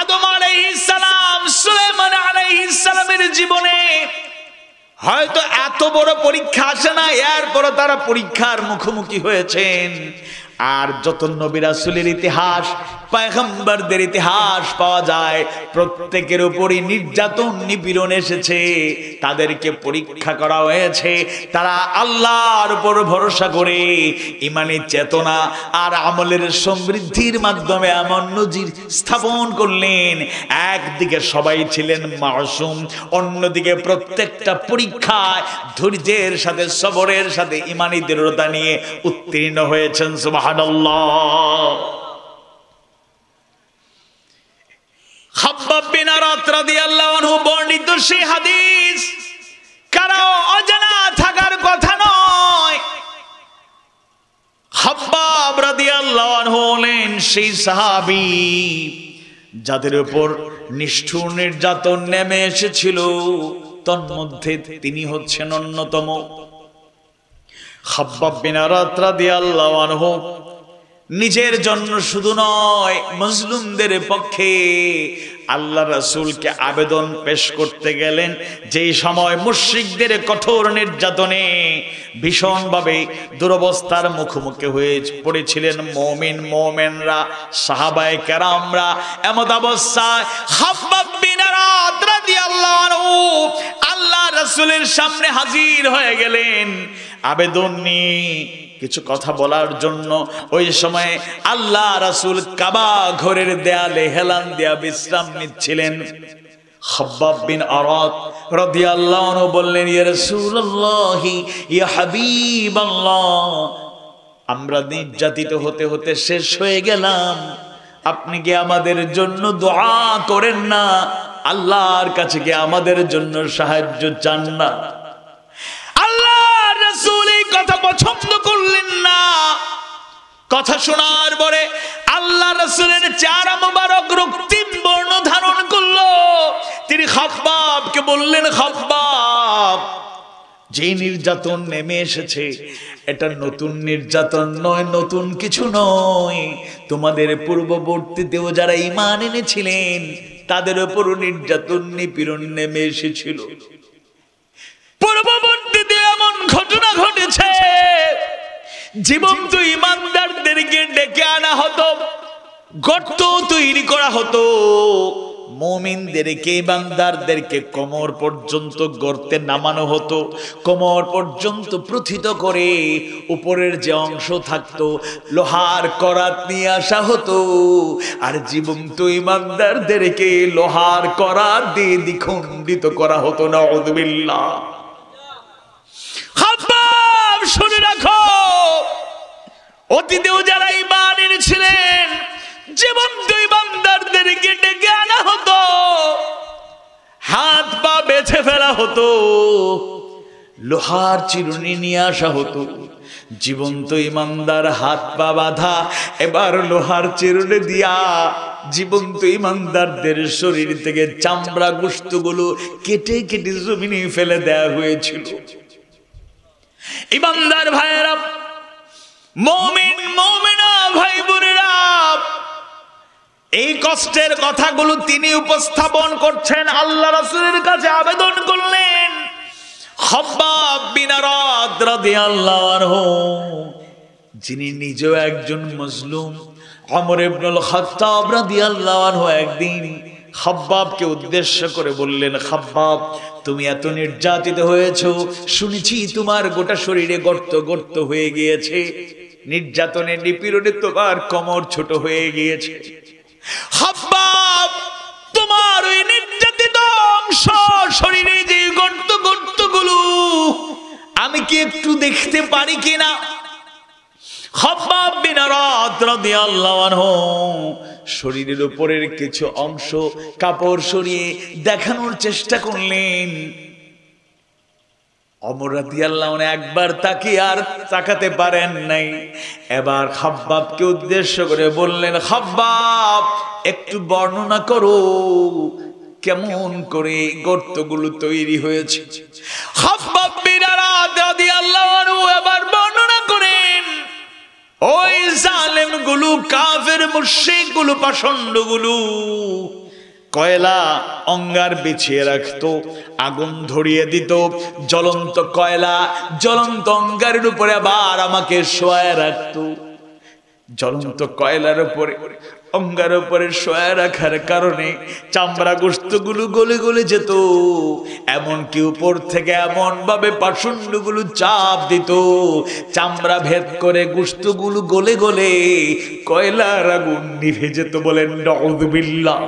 আদম আলাইহিস সালাম, সুলাইমান আলাইহিস সালামের জীবনে হয়তো এত বড় পরীক্ষা আসে না, এরপর তারা পরীক্ষার মুখোমুখি হয়েছেন। আর যত নবী রাসূলের ইতিহাস, পয়গম্বরদের ইতিহাস পাওয়া যায়, প্রত্যেকের উপরই নির্যাতন নিপীড়ন এসেছে, তাদেরকে পরীক্ষা করা হয়েছে। তারা আল্লাহর উপর ভরসা করে ঈমানী চেতনা আর আমলের সমৃদ্ধির মাধ্যমে এমন নজির স্থাপন করলেন। একদিকে সবাই ছিলেন মাসুম, অন্যদিকে প্রত্যেকটা পরীক্ষায় ধৈর্যের সাথে, সবরের সাথে ঈমানী দৃঢ়তা নিয়ে উত্তীর্ণ হয়েছেন। সুবহানাল্লাহ। খাব্বাব বিন আরাত রাদিয়াল্লাহু আনহু বর্ণিত সেই হাদিস কারো অজানা থাকার কথা নয়। খাব্বাব রাদিয়াল্লাহু আনহু হলেন সেই সাহাবী যাদের উপর নিষ্ঠুর নির্যাতন নেমে এসেছিল, তন্মধ্যে তিনি হচ্ছেন অন্যতম। খাব্বাব বিন আরাত রাদিয়াল্লাহু আনহু নিজের জন্য শুধু নয়, মুসলিমদের পক্ষে আল্লাহ রাসূলকে আবেদন পেশ করতে গেলেন। যেই সময় মুশরিকদের কঠোর নির্যাতনে ভীষণভাবে দুরবস্থার মুখোমুখি হয়ে পড়েছিলেন মুমিনরা, সাহাবায়ে কেরামরা, এমত অবস্থায় খাব্বাব বিন আরাত রাদিয়াল্লাহু আনহু আল্লাহ রাসূলের সামনে হাজির হয়ে গেলেন আবেদন নিয়ে কিছু কথা বলার জন্য। ওই সময় আল্লাহ রাসূল কাবা ঘরের দেয়ালে হেলান দিয়া বিশ্রাম নিচ্ছিলেন। খাব্বাব বিন আরাত রাদিয়াল্লাহু আনহু বললেন, ইয়া রাসূলুল্লাহ, ইয়া হাবিবাল্লাহ, আমরা নির্যাতিত হতে হতে শেষ হয়ে গেলাম, আপনি কি আমাদের জন্য দোয়া করেন না? আল্লাহর কাছে কি আমাদের জন্য সাহায্য চান না? আল্লাহর রাসূল এই কথা পছন্দ করলেন না। কথা শোনার পরে আল্লাহ রাসূলের চেহারা মোবারক রক্তিম বর্ণ ধারণ করলো। তিনি খাব্বাবকে বললেন, খাব্বাব, যে নির্যাতন নেমে এসেছে এটা নতুন নির্যাতন নয়, নতুন কিছু নয়। তোমাদের পূর্ববর্তীতেও যারা ঈমান এনেছিলেন তাদের উপর নির্যাতন নিপীড়ন নেমে এসেছিল। পূর্ববর্তীতে এমন ঘটনা ঘটেছে, জীবন্ত ঈমানদারদেরকে ডেকে আনা হতো, গর্ত তৈরি করা হতো, মুমিনদেরকে, ঈমানদারদেরকে কোমর পর্যন্ত গর্তে নামানো হতো, কোমর পর্যন্ত প্রথিত করে উপরের যে অংশ থাকতো লোহার করাত নিয়ে আসা হতো, আর জীবন্ত ঈমানদারদেরকে লোহার করাত দিয়ে দ্বিখণ্ডিত করা হতো। নাউযুবিল্লাহ। অতীতেও যারা ঈমান এনেছিলেন জীবন্ত ঈমানদারদেরকে ডেকে আনা হতো, হাত পা বেঁধে ফেলা হতো, লোহার চিরুনি নিয়ে আসা হতো। জীবন্ত ঈমানদার হাত পা বাঁধা, এবার লোহার চিরুনি দিয়া জীবন্ত ঈমানদারদের শরীর থেকে চামড়া গোশতগুলো কেটে কেটে জমিনে ফেলে দেয়া হয়েছিল। ঈমানদার ভাইয়েরা, মুমিন মুমিনা ভাই বোনেরা, এই কষ্টের কথাগুলো তিনি উপস্থাপন করছেন, আল্লাহ রাসূলের কাছে আবেদন করলেন। খাব্বাব বিন আরাদ রাদিয়াল্লাহু আনহু, যিনি নিজেও একজন মজলুম, ওমর ইবনুল খাত্তাব রাদিয়াল্লাহু আনহু একদিন খাব্বাবকে উদ্দেশ্য করে বললেন, খাব্বাব, তুমি এত নির্যাতিত হয়েছো, শুনেছি তোমার গোটা শরীরে গর্ত গর্ত হয়ে গিয়েছে, নির্যাতনে নিপীড়নে তোমার কোমর ছোট হয়ে গিয়েছে। খাব্বাব, তোমার ওই নির্যাতিত অংশ শরীরে যে গর্ত গর্তগুলো আমি কি একটু দেখতে পারি কিনা? খাব্বাব বিন আরাদ রাদিয়াল্লাহু আনহু শরীরের উপরের কিছু অংশ কাপড় সরিয়ে দেখানোর চেষ্টা করলেন। ওমর রাদিয়াল্লাহু আনহু একবার তাকিয়ে আর তাকাতে পারেন নাই। এবার খাব্বাবকে উদ্দেশ্য করে বললেন, খাব্বাব, একটু বর্ণনা করো কেমন করে গর্তগুলো তৈরি হয়েছে। খাব্বাব বিন আরাদ রাদিয়াল্লাহু আনহু এবার বর্ণনা করেন, ওই জালেমগুলো, কাফের মুশরিকগুলো, পাষণ্ডগুলো কয়লা অঙ্গার বিছিয়ে রাখতো, আগুন ধরিয়ে দিত, জ্বলন্ত কয়লা জ্বলন্ত অঙ্গারের উপরে আবার আমাকে শোয়ায় রাখতো। জ্বলন্ত কয়লার উপরে অঙ্গার উপরে শোয়ায় রাখার কারণে চামড়া গোশতগুলো গলে গলে যেত, এমনকি উপর থেকে এমন ভাবে পাষণ্ডগুলো চাপ দিত, চামড়া ভেদ করে গোশতগুলো গলে গলে কয়লার আগুন নিভে যেত। বলেন নাউযুবিল্লাহ।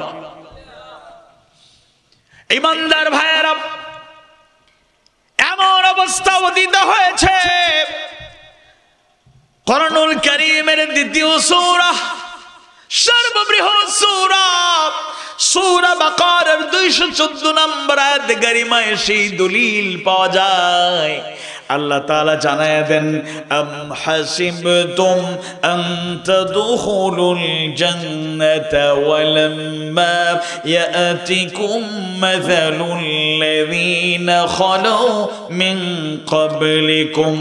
ঈমানদার ভাইয়েরা, এমন অবস্থা অতীত হয়েছে। কোরআনুল কারীমের দ্বিতীয় সূরা, সর্ববৃহৎ সূরা, সূরা বাকারার 214 নম্বর আয়াত কারিমায় সেই দলিল পাওয়া যায়। আল্লাহ তাআলা জানায় দেন, আম হাসিবতুম আন তাদখুলুল জান্নাতা ওয়ালাম্মা ইয়াতিকুম মাসালুল লাযীনা খালু মিন ক্বাবলিকুম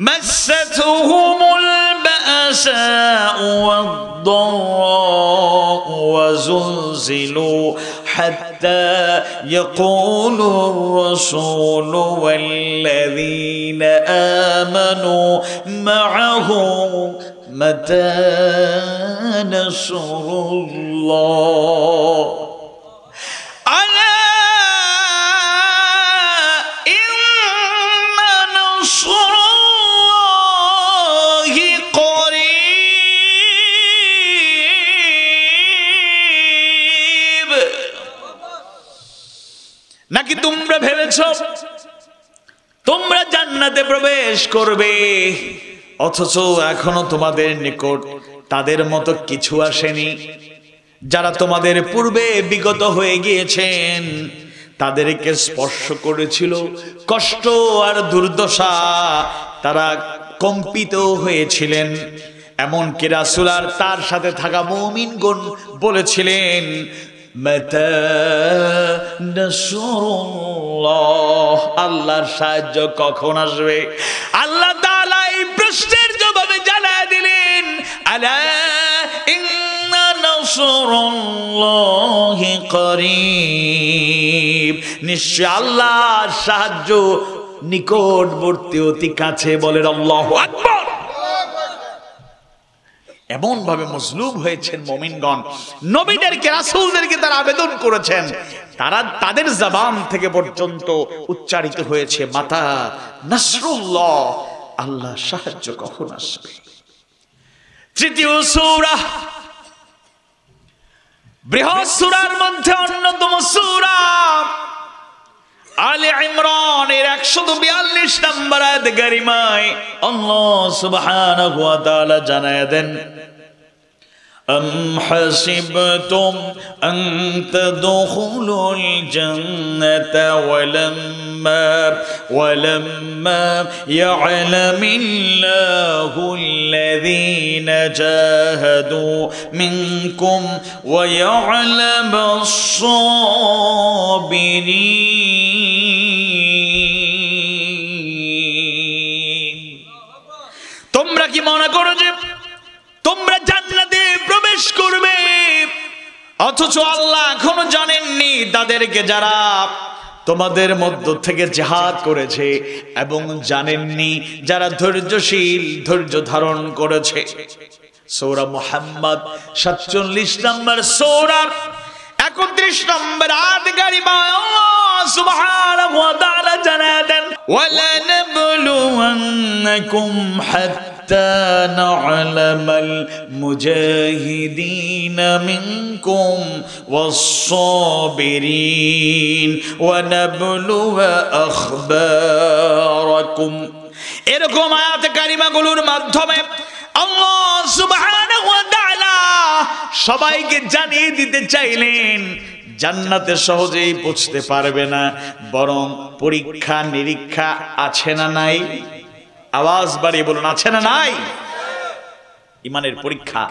মাসাতুহুমুল বা'সাউ ওয়াদ-দাররাউ ওয়াযুলজিলু حتى يقول الرسول والذين آمنوا معه متى نصر الله ألا إن نصر الله قريب। নাকি তোমরা ভেবেছো তোমরা জান্নাতে প্রবেশ করবে, অথচ এখনো তোমাদের নিকট তাদের মতো কিছু আসেনি? যারা তোমাদের পূর্বে বিগত হয়ে গিয়েছেন তাদেরকে স্পর্শ করেছিল কষ্ট আর দুর্দশা, তারা কম্পিত হয়েছিলেন। এমনকি রাসূল আর তার সাথে থাকা মুমিনগণ বলেছিলেন, মাতা নাসরুল্লাহ, আল্লাহর সাহায্য কখন আসবে? আল্লাহ তাআলা এই প্রশ্নের জবাবে জানায় দিলেন, আলা ইন্না নাসরুল্লাহি করিব, নিশ্চয় আল্লাহর সাহায্য নিকটবর্তী, অতি কাছে। বলেন আল্লাহু আকবার। এমন ভাবে মজলুম হয়েছেন মুমিনগণ, নবীদেরকে রাসূলদেরকে তারা আবেদন করেছেন, তারা তাদের জবান থেকে পর্যন্ত উচ্চারিত হয়েছে, মাতা নাসরুল্লাহ, আল্লাহ সাহায্য কখন আসবে? তৃতীয় সূরা, বৃহৎ সূরার মধ্যে অন্যতম সূরা, আলে ইমরানের 142 নম্বর আয়াত কারিমায় আল্লাহ সুবহানাহু ওয়া তাআলা জানায় দেন, أم حسبتم أن تدخلوا الجنة ولما يعلم الله الذين جاهدوا منكم ويعلم الصابرين। তোমরা কি মনে করো যে তোমরা জান্নাতে প্রবেশ করবে, অথচ আল্লাহ এখনো জানেননি তাদেরকে যারা তোমাদের মধ্য থেকে জিহাদ করেছে, এবং জানেননি যারা ধৈর্যশীল, ধৈর্য ধারণ করেছে। সূরা মুহাম্মদ 47 নম্বর সূরা 31 নম্বর আয়াত কারিমা আল্লাহ সুবহানাহু ওয়া তাআলা জানায় দেন, ওয়ালানাবলুওয়ান্নাকুম হাত্তা না'লামাল মুজাহিদিনা মিনকুম ওয়াস-সাবিরিন ওয়া নাবলুওয়া আখবারাকুম। এরকম আয়াত কারিমাগুলোর মাধ্যমে আল্লাহ সুবহানাহু ওয়া তাআলা সবাইকে জানিয়ে দিতে চাইলেন জান্নাতে সহজেই পৌঁছতে পারবে না, বরং পরীক্ষা নিরীক্ষা আছে না নাই? আওয়াজ বাড়িয়ে বলুন, আছে না নাই? ইমানের পরীক্ষা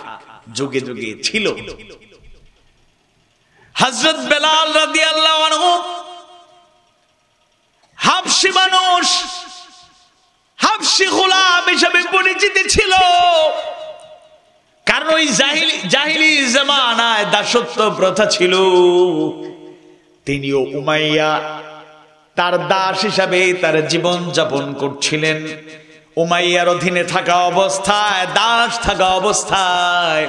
যুগে যুগে ছিল। হযরত বেলাল রাদিয়াল্লাহু আনহু হাবশী মানুষ, হাবশী গোলাম হিসেবে পরিচিত ছিল, কারণ ওই জাহিলি জামানায় দাসত্ব প্রথা ছিল। তিনিও উমাইয়া তার দাস হিসাবে তার জীবন যাপন করছিলেন। উমাইয়ার অধীনে থাকা অবস্থায়, দাস থাকা অবস্থায়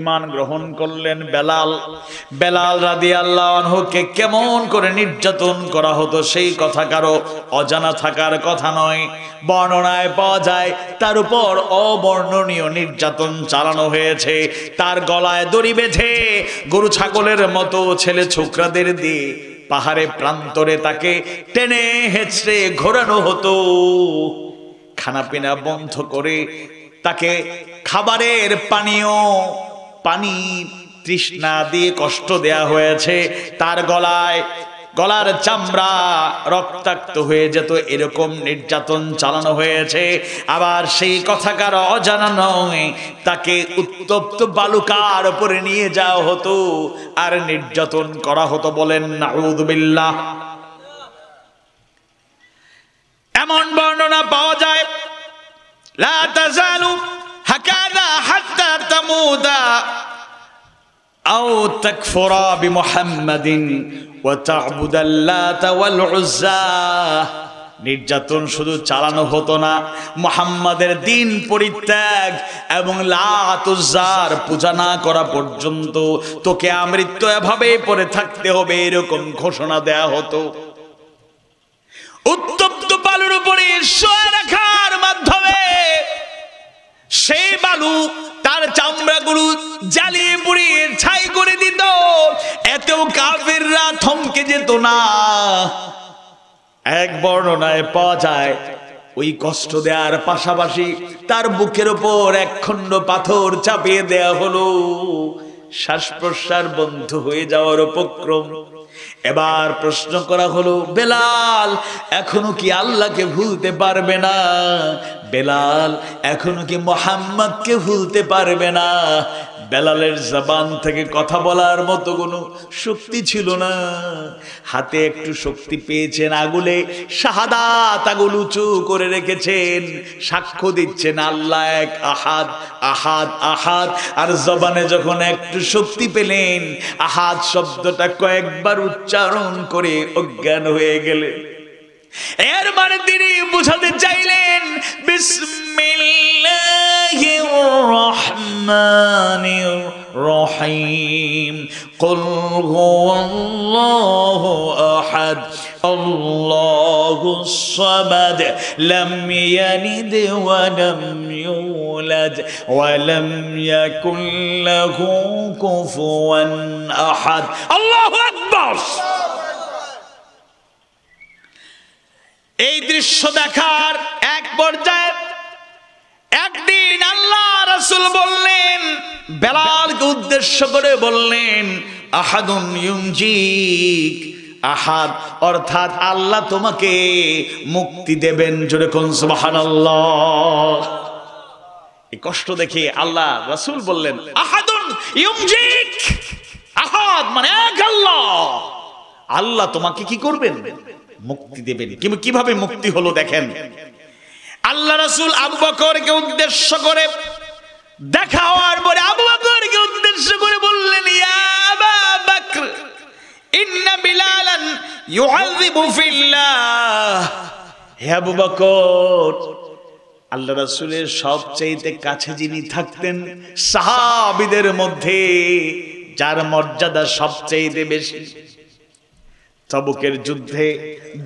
ঈমান গ্রহণ করলেন বেলাল। বেলাল রাদিয়াল্লাহু আনহুকে কেমন করে নির্যাতন করা হতো সেই কথা কারো অজানা থাকার কথা নয়। বর্ণনায় পাওয়া যায় তার উপর অবর্ণনীয় নির্যাতন চালানো হয়েছে। তার গলায় দড়ি বেঁধে গরু ছাগলের মতো ছেলে ছোকরাদের দিয়ে পাহাড়ে প্রান্তরে তাকে টেনে হেঁচড়ে ঘোরানো হতো। খানাপিনা বন্ধ করে তাকে খাবারের পানি তৃষ্ণা দিয়ে কষ্ট দেয়া হয়েছে। তার গলার চামড়া রক্তাক্ত হয়ে যেত, এরকম নির্যাতন চালানো হয়েছে। আবার সেই কথাকার অজানা নয়, তাকে উত্তপ্ত বালুকার উপরে নিয়ে যাওয়া হতো আর নির্যাতন করা হতো। বলেন নাউযু বিল্লাহ। এমন বর্ণনা পাওয়া যায়, লা তাজালু হাকাযা হাত্তা তামুতা আও তাকফুরা বিমুহাম্মাদিন ওয়া তা'বুদাল লাতা ওয়াল উজ্জা। নির্যাতন শুধু চালানো হতো না, মুহাম্মাদের দিন পরিত্যাগ এবং লাত উজ্জার পূজা না করা পর্যন্ত তোকে আমৃত্যু এভাবে পড়ে থাকতে হবে, এরকম ঘোষণা দেয়া হতো। উত্তপ্ত বালুর উপরে শুয়ে রাখার মাধ্যমে সেই বালু তার চামড়াগুলো জ্বালিয়ে পুড়িয়ে ছাই করে দিত। এতেও কাফিররা থমকে যেত না। এক বর্ণনায় পাওয়া যায় ওই কষ্ট দেওয়ার পাশাপাশি তার বুকের উপর এক খণ্ড পাথর চাপিয়ে দেয়া হলো। শ্বাস প্রশ্বাস বন্ধ হয়ে যাওয়ার উপক্রম। এবার প্রশ্ন করা হলো, বেলাল এখনো কি আল্লাহকে ভুলতে পারবে না? বেলাল এখনো কি মুহাম্মদকে ভুলতে পারবে না? বেলালের জবান থেকে কথা বলার মতো কোনো শক্তি ছিল না। হাতে একটু শক্তি পেয়েছেন, আগুলে শাহাদাত আগুল উঁচু করে রেখেছেন, সাক্ষ্য দিচ্ছেন আল্লাহ এক, আহাদ আহাদ আহাদ। আর জবানে যখন একটু শক্তি পেলেন, আহাদ শব্দটা কয়েকবার উচ্চারণ করে অজ্ঞান হয়ে গেলেন। এর মানে তিনি বুঝাতে চাইলেন বিসমিল্লাহির রহমানির রহিম, কুল হুয়াল্লাহু আহাদ আল্লাহুস সামাদ লাম ইয়ালিদ ওয়া লাম ইউলাদ ওয়া লাম ইয়াকুল লাহু কুফুয়ান আহাদ। আল্লাহু আকবার। এই দৃশ্য দেখার এক পর্যায়ে একদিন আল্লাহ রাসূল বললেন, বেলালকে উদ্দেশ্য করে বললেন, আহাদুন ইউনজিক, আহাদ অর্থাৎ আল্লাহ তোমাকে মুক্তি দেবেন। জোরে কোন সুবহানাল্লাহ। এই কষ্ট দেখে আল্লাহ রাসূল বললেন, আহাদুন ইউনজিক, আহাদ মানে এক আল্লাহ, আল্লাহ তোমাকে কি করবেন? মুক্তি দেবেন। কিন্তু কিভাবে মুক্তি হলো দেখেন। আল্লাহ রাসূল আবু বকরকে উদ্দেশ্য করে দেখা হওয়ার পরে আবু বকরকে উদ্দেশ্য করে বললেন, ইয়া আবা বকর ইন্না বিলালান ইউআযিবু ফিল্লাহ। হে আবু বকর, আল্লাহ রাসূলের সবচেয়ে কাছে যিনি থাকতেন সাহাবীদের মধ্যে, যার মর্যাদা সবচেয়ে বেশি, তাবুকের যুদ্ধে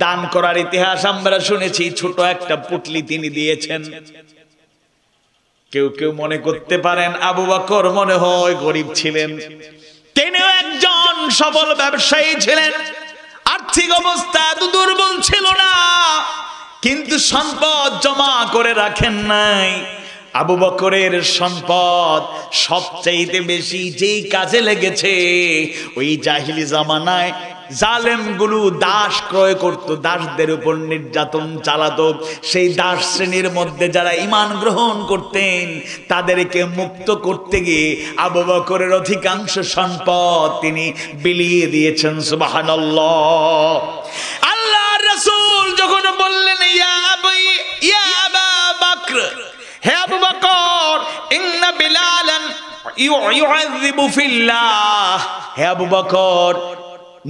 দান করার ইতিহাস আমরা শুনেছি, ছোট একটা পুটলি তিনি দিয়েছেন। কেউ কেউ মনে করতে পারেন আবু বকর মনে হয় গরিব ছিলেন, তিনিও একজন সফল ব্যবসায়ী ছিলেন, আর্থিক অবস্থা এত দুর্বল ছিল না, কিন্তু সম্পদ জমা করে রাখেন নাই। আবু বকরের সম্পদ সবচেয়ে বেশি যেই কাজে লেগেছে, ওই জাহিলি জামানায় জালেমগুলো দাস ক্রয় করত, দাসদের উপর নির্যাতন চালাতো। সেই দাস শ্রেণীর মধ্যে যারা ঈমান গ্রহণ করতেন তাদেরকে মুক্ত করতে গিয়ে আবু বকরের অধিকাংশ সম্পদ তিনি বিলিয়ে দিয়েছেন। সুবহানাল্লাহ। আল্লাহর রাসূল যখন বললেন, ইয়া আবা বকর, হে আবু বকর, ইন্না বিলালান ইউআযিবু ফিল্লাহ, হে আবু বকর,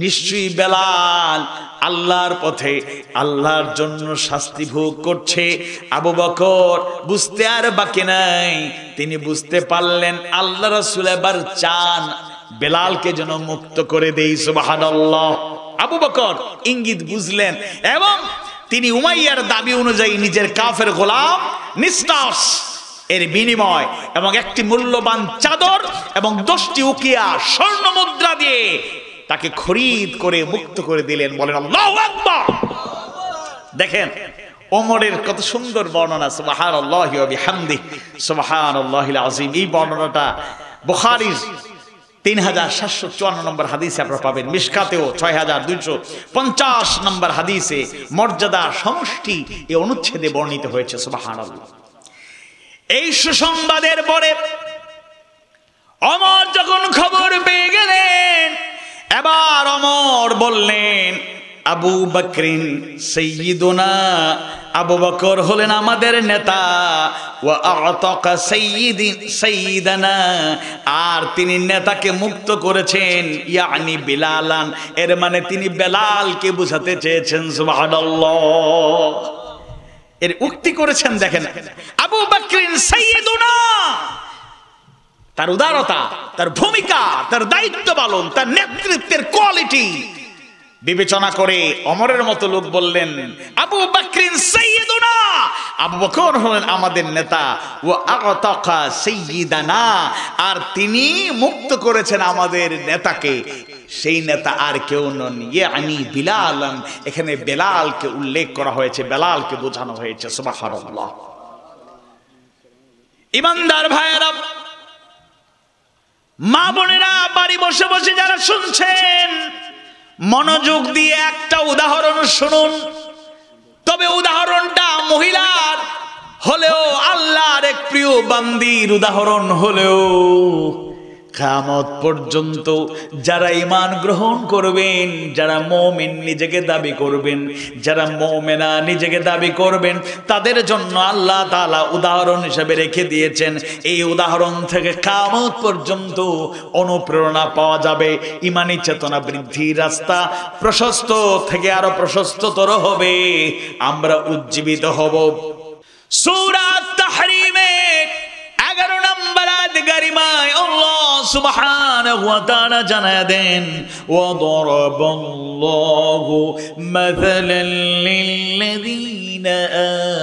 নিশ্চয়ই বেলাল আল্লাহর পথে আল্লাহর জন্য শাস্তি ভোগ করছে। আবু বকর বুঝতে আর বাকি নাই, তিনি বুঝতে পারলেন আল্লাহ রাসূল এবার চান বেলালকে যেন মুক্ত করে দেই। সুবহানাল্লাহ। আবু বকর ইঙ্গিত বুঝলেন এবং তিনি উমাইয়ার দাবি অনুযায়ী নিজের কাফের গোলাম নিস্তাস এর বিনিময় এবং একটি মূল্যবান চাদর এবং 10টি উকিয়া স্বর্ণ মুদ্রা দিয়ে তাকে খরিদ করে মুক্ত করে দিলেন। বলেন আল্লাহু আকবার। দেখেন ওমরের কত সুন্দর বর্ণনা, সুবহানাল্লাহি ওয়া বিহামদিহি সুবহানাল্লাহিল আযীম। এই বর্ণনাটা বুখারীর 3754 নম্বর হাদিসে আপনারা পাবেন, মিশকাতেও 6250 নম্বর হাদিসে মর্যাদা সমষ্টি এই অনুচ্ছেদে বর্ণিত হয়েছে। সুবহানাল্লাহ। এই সুসংবাদের পরে ওমর যখন খবর পেয়ে গেলেন, এবার ওমর বললেন, আবু বকরিন সাইয়্যিদুনা, আবু বকর হলেন আমাদের নেতা, ওয়া আ'তাকা সাইয়্যিদানা, আর তিনি নেতাকে মুক্ত করেছেন, ইয়ানি বিলালান, এর মানে তিনি বেলালকে বুঝাতে চেয়েছেন। সুবহানাল্লাহ। এর উক্তি করেছেন। দেখেন আবু বকরিন সাইয়্যিদুনা, তার উদারতা, তার ভূমিকা, তার দায়িত্ব পালন, তার নেতৃত্বের কোয়ালিটি বিবেচনা করে ওমরের মতো লোক বললেন, আবু বকরিন সাইয়্যিদুনা, আবু বকর হলেন আমাদের নেতা, ওয়া আ'তাকা সাইয়্যিদানা, আর তিনি মুক্ত করেছেন আমাদের নেতাকে। সেই নেতা আর কেউ নন, ইয়ানি বিলালান, এখানে বেলালকে উল্লেখ করা হয়েছে, বেলালকে বোঝানো হয়েছে। সুবহানাল্লাহ। ঈমানদার ভাইয়েরা, মা বোনেরা, বাড়ি বসে বসে যারা শুনছেন, মনোযোগ দিয়ে একটা উদাহরণ শুনুন। তবে উদাহরণটা মহিলার হলেও, আল্লাহর এক প্রিয় বান্দির উদাহরণ হলেও, কিয়ামত পর্যন্ত যারা ঈমান গ্রহণ করবেন, যারা মুমিন নিজেকে দাবি করবেন, যারা মুমিনা নিজেকে দাবি করবেন, তাদের জন্য আল্লাহ তাআলা উদাহরণ হিসেবে রেখে দিয়েছেন। এই উদাহরণ থেকে কিয়ামত পর্যন্ত অনুপ্রেরণা পাওয়া যাবে। ঈমানী চেতনা বৃদ্ধির রাস্তা প্রশস্ত থেকে আরো প্রশস্ততর হবে, আমরা উজ্জীবিত হব। সূরা তাহরীমের 11 নম্বর আয়াত গারিমায় আল্লাহ সুবহানাহু ওয়া তাআলা জানায় দেন, ওয়া দারাবাল্লাহু মাসালান লিল্লাযীনা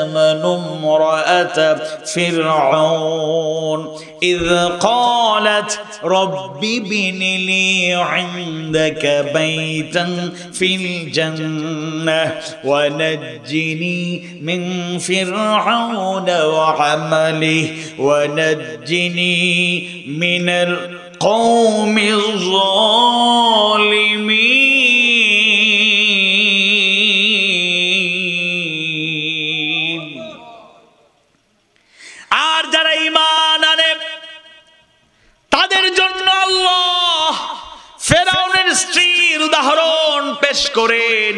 আমানু ইমরাআতা ফিরআউন إذ قالت رب ابن لي عندك بيتا في الجنة ونجني من فرعون وعمله ونجني من القوم الظالمين আর যারা ঈমান আনে তাদের জন্য আল্লাহ ফেরাউনের স্ত্রীর উদাহরণ পেশ করেন।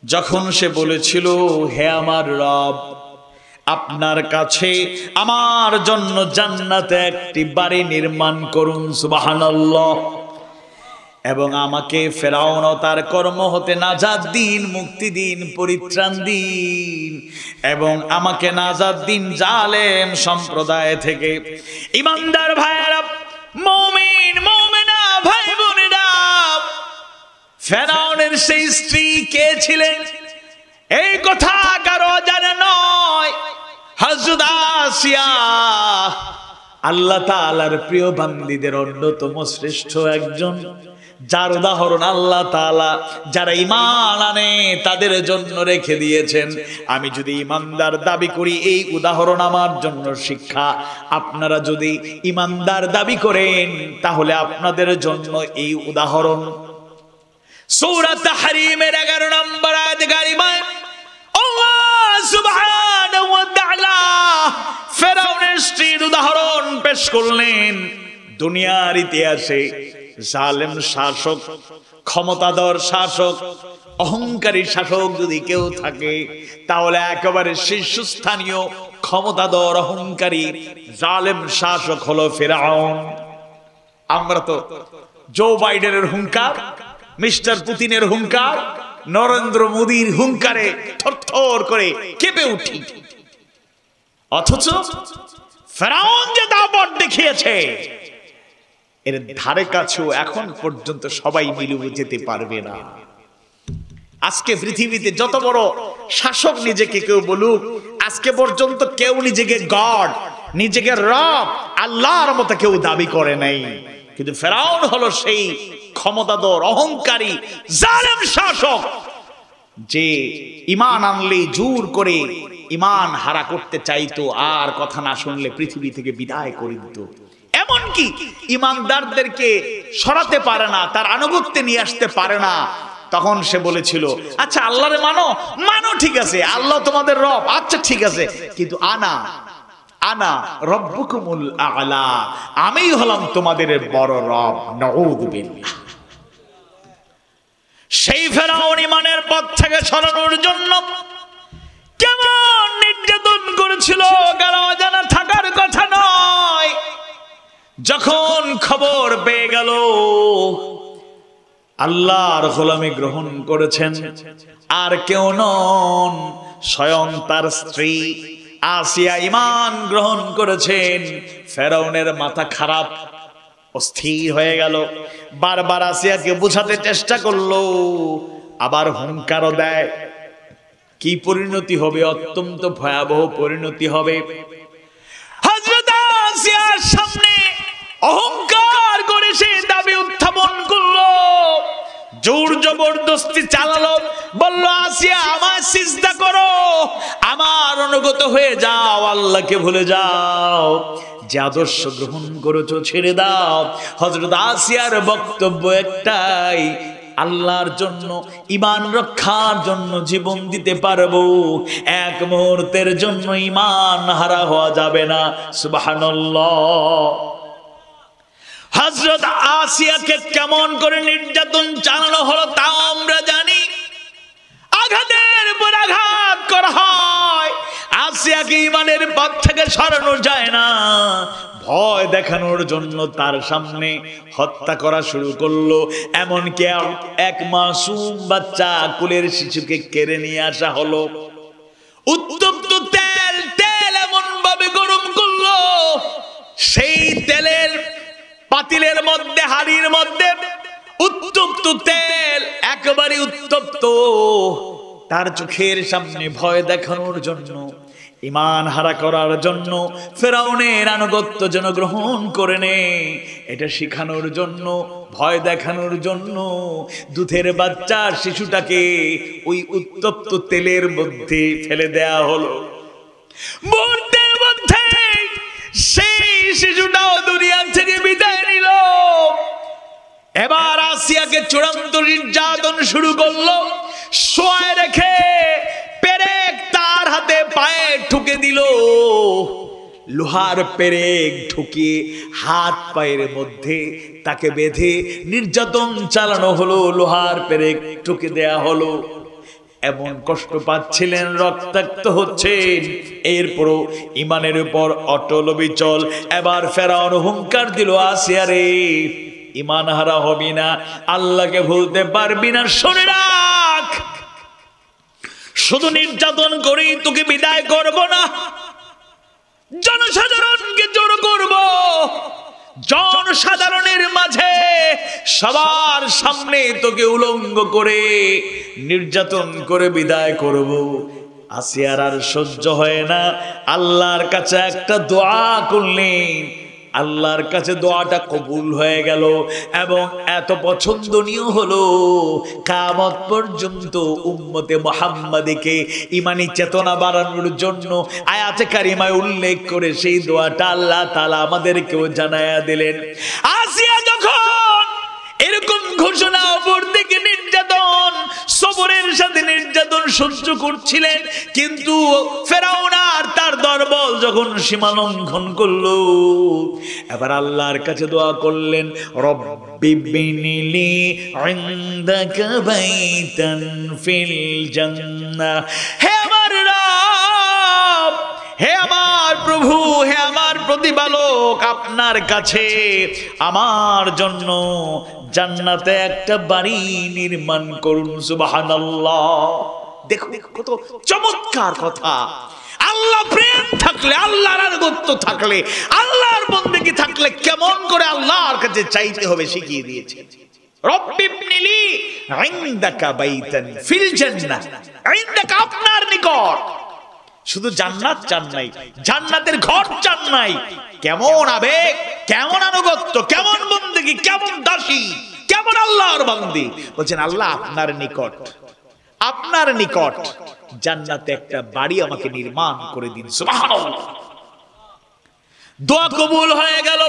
যখন সে বলেছিল, হে আমার রব, আপনার কাছে আমার জন্য জান্নাতে একটি বাড়ি নির্মাণ করুন, সুবহানাল্লাহ, এবং আমাকে ফেরাউন ও তার কর্ম হতে নাজাত দিন, মুক্তি দিন, পরিত্রাণ দিন, এবং আমাকে নাজাত দিন জালেম সম্প্রদায় থেকে। ঈমানদার ভাইয়েরা, মুমিন মুমিনা ভাই বোনেরা, ফেরাউনের সেই স্ত্রী কে ছিলেন এই কথা কারো জানা নয়। হযরত আসিয়া আল্লাহ তাআলার প্রিয় বান্দীদের অন্যতম শ্রেষ্ঠ একজন, যার উদাহরণ আল্লাহ তাআলা যারা ঈমান আনে তাদের জন্য রেখে দিয়েছেন। আমি যদি ঈমানদার দাবি করি, এই উদাহরণ আমার জন্য শিক্ষা। আপনারা যদি ঈমানদার দাবি করেন তাহলে আপনাদের জন্য এই উদাহরণ। সূরা তাহরীমের 11 নম্বর আয়াত কারিমায় আল্লাহ সুবহানাহু ওয়া তাআলা ফেরাউনের স্ত্রীর উদাহরণ পেশ করলেন। দুনিয়ার ইতিহাসে জালেম শাসক, ক্ষমতাধর শাসক, অহংকারী শাসক যদি কেউ থাকে তাহলে একেবারে শীর্ষস্থানীয় ক্ষমতাধর, অহংকারী, জালেম শাসক হলো ফেরাউন। আমরা তো জো বাইডেনের হুঙ্কার, মিস্টার পুতিনের হুঙ্কার, নরেন্দ্র মোদীর হুঙ্কারে থরথর করে কেঁপে উঠি, অথচ ফেরাউন যে দাপট দেখিয়েছে এর ধারে কাছেও এখন পর্যন্ত সবাই মিলে যেতে পারবে না। আজকে পৃথিবীতে যত বড় শাসক নিজেকে কেউ বলুক, আজকে পর্যন্ত কেউ নিজেকে গড, নিজেকে রব, আল্লাহর মতো কেউ দাবি করে নাই। কিন্তু ফেরাউন হলো সেই ক্ষমতাধর, অহংকারী, জালেম শাসক যে ঈমান আনলে জোর করে ঈমান হারা করতে চাইতো, আর কথা না শুনলে পৃথিবী থেকে বিদায় করে দিত। এমনকি ঈমানদারদেরকে সরাতে পারে না, তার আনুগত্যে নিয়ে আসতে পারে না। তখন সে বলেছিল, আচ্ছা আল্লাহরে মানো, মানো, ঠিক আছে, আল্লাহ তোমাদের রব, আচ্ছা ঠিক আছে, কিন্তু আনা রব্বুকুমুল আ'লা, আমি হলাম তোমাদের বড় রব। নাউযু বিল্লাহ। সেই ফেরাউন ঈমানের পথ থেকে সরানোর জন্য কেমন নির্যাতন করেছিল কারো অজানা থাকার কথা নয়। যখন খবর পেয়ে গেল আল্লাহর গোলামি গ্রহণ করেছেন আর কেউ নন, স্বয়ং তার স্ত্রী আসিয়া ঈমান গ্রহণ করেছেন, ফেরাউনের মাথা খারাপ, অস্থির হয়ে গেল। বারবার আসিয়াকে বোঝাতে চেষ্টা করলো, আবার হুঙ্কারও দেয়। কি পরিণতি হবে? অত্যন্ত ভয়াবহ পরিণতি হবে। হযরত আসিয়ার সামনে অহংকার করে সে দাবি উত্থাপন করলো, জোর জবরদস্তি চালালো, বলল, আসিয়া আমায় সিজদা করো, আমার অনুগত হয়ে যাও, আল্লাহকে ভুলে যাও, যে আদর্শ গ্রহণ করেছো ছেড়ে দাও। হযরত আসিয়ার বক্তব্য একটাই, আল্লাহর জন্য, ঈমান রক্ষার জন্য জীবন দিতে পারবো, এক মুহূর্তের জন্য ঈমান হারা হওয়া যাবে না। সুবহানাল্লাহ। হযরত আসিয়াকে কেমন করে নির্যাতন চালানো হলো তা আমরা জানি। আঘাতের পর আঘাত করা হয়, আসিয়াকে ঈমানের পথ থেকে সরানো যায় না। ভয় দেখানোর জন্য তার সামনে হত্যা করা শুরু করলো। এমনকি এক মাসুম বাচ্চা, কোলের শিশুকে কেড়ে নিয়ে আসা হলো। উত্তপ্ত তেল এমন ভাবে গরম করলো, সেই তেলের পাতিলের মধ্যে, হাড়ির মধ্যে উত্তপ্ত তেল, একেবারে উত্তপ্ত। তার চোখের সামনে ভয় দেখানোর জন্য ঈমান হারা করার জন্য, ফেরাউনের আনুগত্য যেন গ্রহণ করে নে, এটা শিখানোর জন্য, ভয় দেখানোর জন্য দুধের বাচ্চা শিশুটাকে ওই উত্তপ্ত তেলের মধ্যে ফেলে দেয়া হলো। মুহূর্তের মধ্যে সেই শিশুটাও দুনিয়া থেকে বিদায় নিল। এবার আসিয়াকে চূড়ান্ত নির্যাতন শুরু করলো। শোয়ায় রেখে পেরেক তার হাতে পায়ে ঠুকে দিল। লোহার পেরেক ঢুকিয়ে হাত পায়ের মধ্যে তাকে বেঁধে নির্যাতন চালানো হলো, লোহার পেরেক ঠুকে দেয়া হলো। এমন কষ্ট পাচ্ছিলেন, রক্তাক্ত হচ্ছেন, এরপরও ঈমানের উপর অটল বিচল। এবার ফেরাউন হুঙ্কার দিল, আসিয়া রে, ঈমান হারা হবি না, আল্লাহকে ভুলতে পারবি না। শুনে রাখ, শুধু নির্যাতন করেই তোকে বিদায় করব না, জনসাধারণকে জড়ো করব, জনসাধারণের মাঝে সবার সামনে তোকে উলঙ্গ করে নির্যাতন করে বিদায় করব। আসিয়ার আর সহ্য হয় না, আল্লাহর কাছে একটা দোয়া করলেন। আল্লাহর কাছে দোয়াটা কবুল হয়ে গেল এবং এত পছন্দনীয় হলো, কিয়ামত পর্যন্ত উম্মতে মুহাম্মাদীকে ঈমানি চেতনা বাড়ানোর জন্য আয়াতে কারিমায় উল্লেখ করে সেই দোয়াটা আল্লাহ তাআলা আমাদেরকেও জানায়া দিলেন। আসিয়া যখন এরকম ঘোষণা, উপর থেকে নির্যাতন, সবরের সাথে নির্যাতন সহ্য করছিলেন, কিন্তু ফেরাউন আর তার দরবল যখন সীমা লঙ্ঘন করলো, এবার আল্লাহর কাছে দোয়া করলেন, রব্বি বিনিলি ইনদাকা বাইতান ফিল জান্নাহ। হে আমার রব, হে আমার প্রভু, হে আমার প্রতিপালক, আপনার কাছে আমার জন্য জান্নাতে একটা বাড়ি নির্মাণ করুন। সুবহানাল্লাহ। দেখো কত চমৎকার কথা। আল্লাহ প্রেম থাকলে, আল্লাহর আনুগত্য থাকলে, আল্লাহর বন্দেগী থাকলে কেমন করে আল্লাহর কাছে চাইতে হবে শিখিয়ে দিয়েছে। রব্বি ইবনিলি ইনদাকা বাইতান ফিল জান্নাহ, ইনদাকা আপনার নিকট। শুধু জান্নাত চান নাই, জান্নাতের ঘর চান নাই। কেমন আবেগ, কেমন আনুগত্য, কেমন বন্দেগী, কেমন দাসী, কেমন আল্লাহর বান্দি। বলছেন আল্লাহ আপনার নিকট, আপনার নিকট জান্নাতে একটা বাড়ি আমাকে নির্মাণ করে দিন। সুবহানাল্লাহ। দোয়া কবুল হয়ে গেল।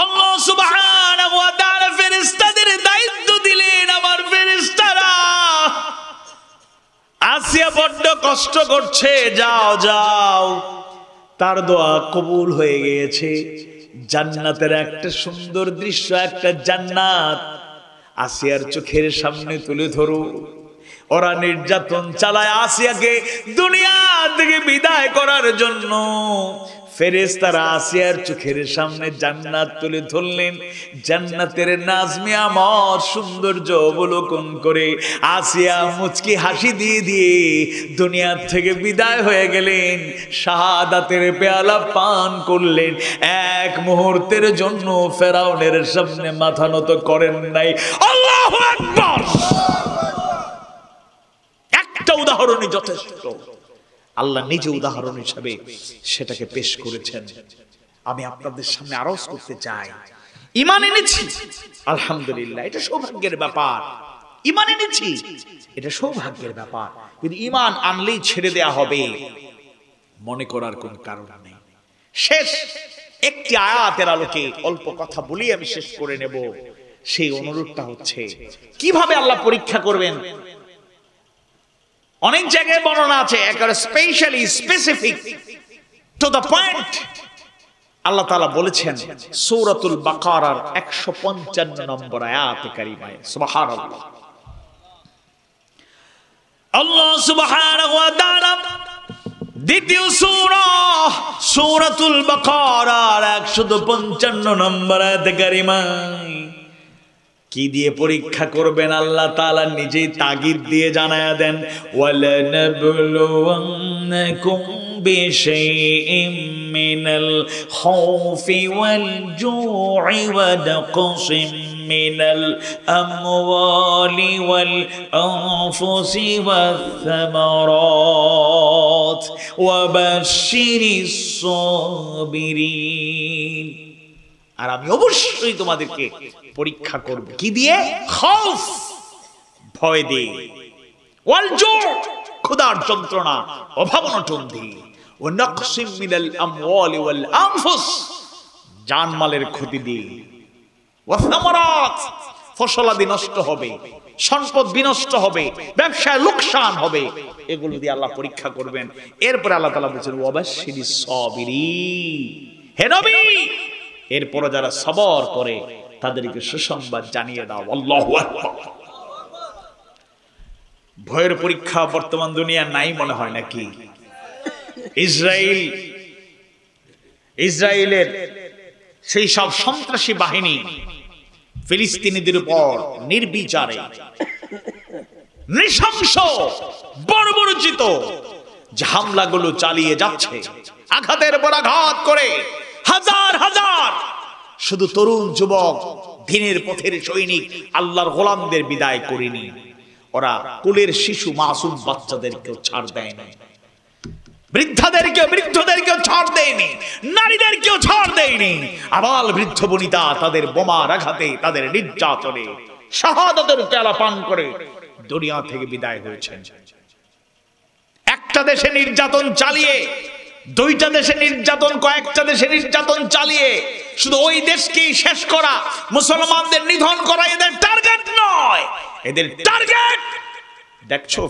আল্লাহ সুবহানাহু ওয়া তাআলা ফেরেশতাদের দায়িত্ব দিলেন, আমার ফেরেশতারা আসিয়া বড্ড কষ্ট করছে, যাও যাও। তার দোয়া কবুল হয়ে গিয়েছে। জান্নাতের একটা সুন্দর দৃশ্য, একটা জান্নাত আসিয়ার চোখের সামনে তুলে ধরো। ওরা নির্যাতন চালায় আসিয়াকে দুনিয়া থেকে বিদায় করার জন্য। ফেরেশতারা আসিয়ার চোখের সামনে জান্নাত তুলে ধরলেন। জান্নাতের নাজমে আমার সৌন্দর্য অবলোকন করে আসিয়া মুচকি হাসি দিয়ে দিয়ে দুনিয়া থেকে বিদায় হয়ে গেলেন। শাহাদাতের পেয়ালা পান করলেন। এক মুহূর্তের জন্য ফেরাউনের সামনে মাথা নত করেন নাই। আল্লাহু আকবার। একটা উদাহরণই যথেষ্ট। আল্লাহ নিজে উদাহরণ হিসেবে সেটাকে পেশ করেছেন। আমি আপনাদের সামনে আরজ করতে চাই, ঈমান এনেছি আলহামদুলিল্লাহ, এটা সৌভাগ্যের ব্যাপার। ঈমান এনেছি, এটা সৌভাগ্যের ব্যাপার, কিন্তু ঈমান আনলেই ছেড়ে দেয়া হবে মনে করার কোন কারণ নেই। শেষ একটি আয়াতের আলোকে অল্প কথা বলি আমি শেষ করে নেব। সেই অনুরোধটা হচ্ছে, কিভাবে আল্লাহ পরীক্ষা করবেন। অনেক জায়গায় বর্ণনা আছে, একেবারে specially specific to the point Allah তাআলা বলেছেন সূরাতুল বাকারার 155 নম্বর আয়াতে কারিমায়। সুবহানাল্লাহ। আল্লাহ সুবহানাহু ওয়া তাআলা দ্বিতীয় সূরা সূরাতুল বাকারার 155 নম্বর আয়াতে কারিমায় কি দিয়ে পরীক্ষা করবেন আল্লাহ তাআলা নিজেই তাগিদ দিয়ে জানায়া দেন, ওয়ালানাবলুওয়ান্নাকুম বিশাইইম মিনাল খাউফি ওয়াল জু'i ওয়া নাকসিম মিনাল আমওয়ালি ওয়াল আনফুসি ওয়াস সামারাত। ওয়াবাশশিরিস সাবিরিন। আর আমি অবশ্যই তোমাদেরকে পরীক্ষা করব কি দিয়ে? খাউফ, ভয় দিয়ে, ওয়াল জু, ক্ষুধার যন্ত্রণা, অভাব অনটন দিয়ে, ওয়া নাকসিম মিনাল আমওয়ালি ওয়াল আনফুস, জানমালের ক্ষতি দিয়ে, ওয়া সামারাত, ফসলাদি নষ্ট হবে, সম্পদ বিনষ্ট হবে, ব্যবসায় লোকসান হবে, এগুলো দিয়ে আল্লাহ পরীক্ষা করবেন। এরপরে আল্লাহ তাআলা বলেছেন ওয়াবাশশিরিস সাবিরিন, হে নবী এরপরে যারা সবর করে তাদেরকে সুসংবাদ জানিয়ে দাও। আল্লাহু আকবার। ভয়ের পরীক্ষা বর্তমান দুনিয়া নাই মনে হয় নাকি? ইসরায়েলের সেই সব সন্ত্রাসী বাহিনী ফিলিস্তিনিদের উপর নির্বিচারে নৃশংস বর্বরচিত যে হামলাগুলো চালিয়ে যাচ্ছে, আঘাতের পর আঘাত করে হাজার হাজার শুধু তরুণ যুবক, দিনের পথের সৈনিক, আল্লাহর গোলামদের বিদায় করেনি। ওরা কোলের শিশু মাসুম বাচ্চাদেরকেও ছাড় দেয়নি, বৃদ্ধদেরকেও ছাড় দেয়নি, নারীদেরকেও ছাড় দেয়নি। আবাল বৃদ্ধ বনিতা তাদের বোমার আঘাতে, তাদের নির্যাতনে শাহাদাতের পেয়ালা পান করে দুনিয়া থেকে বিদায় হয়েছেন। একটা দেশে নির্যাতন চালিয়ে, দুইটা দেশে নির্যাতন, কয়েকটা দেশে নির্যাতন চালিয়ে শুধু ওই দেশকেই শেষ করা, মুসলমানদের নিধন করা এদের টার্গেট নয়। এদের টার্গেট দেখছো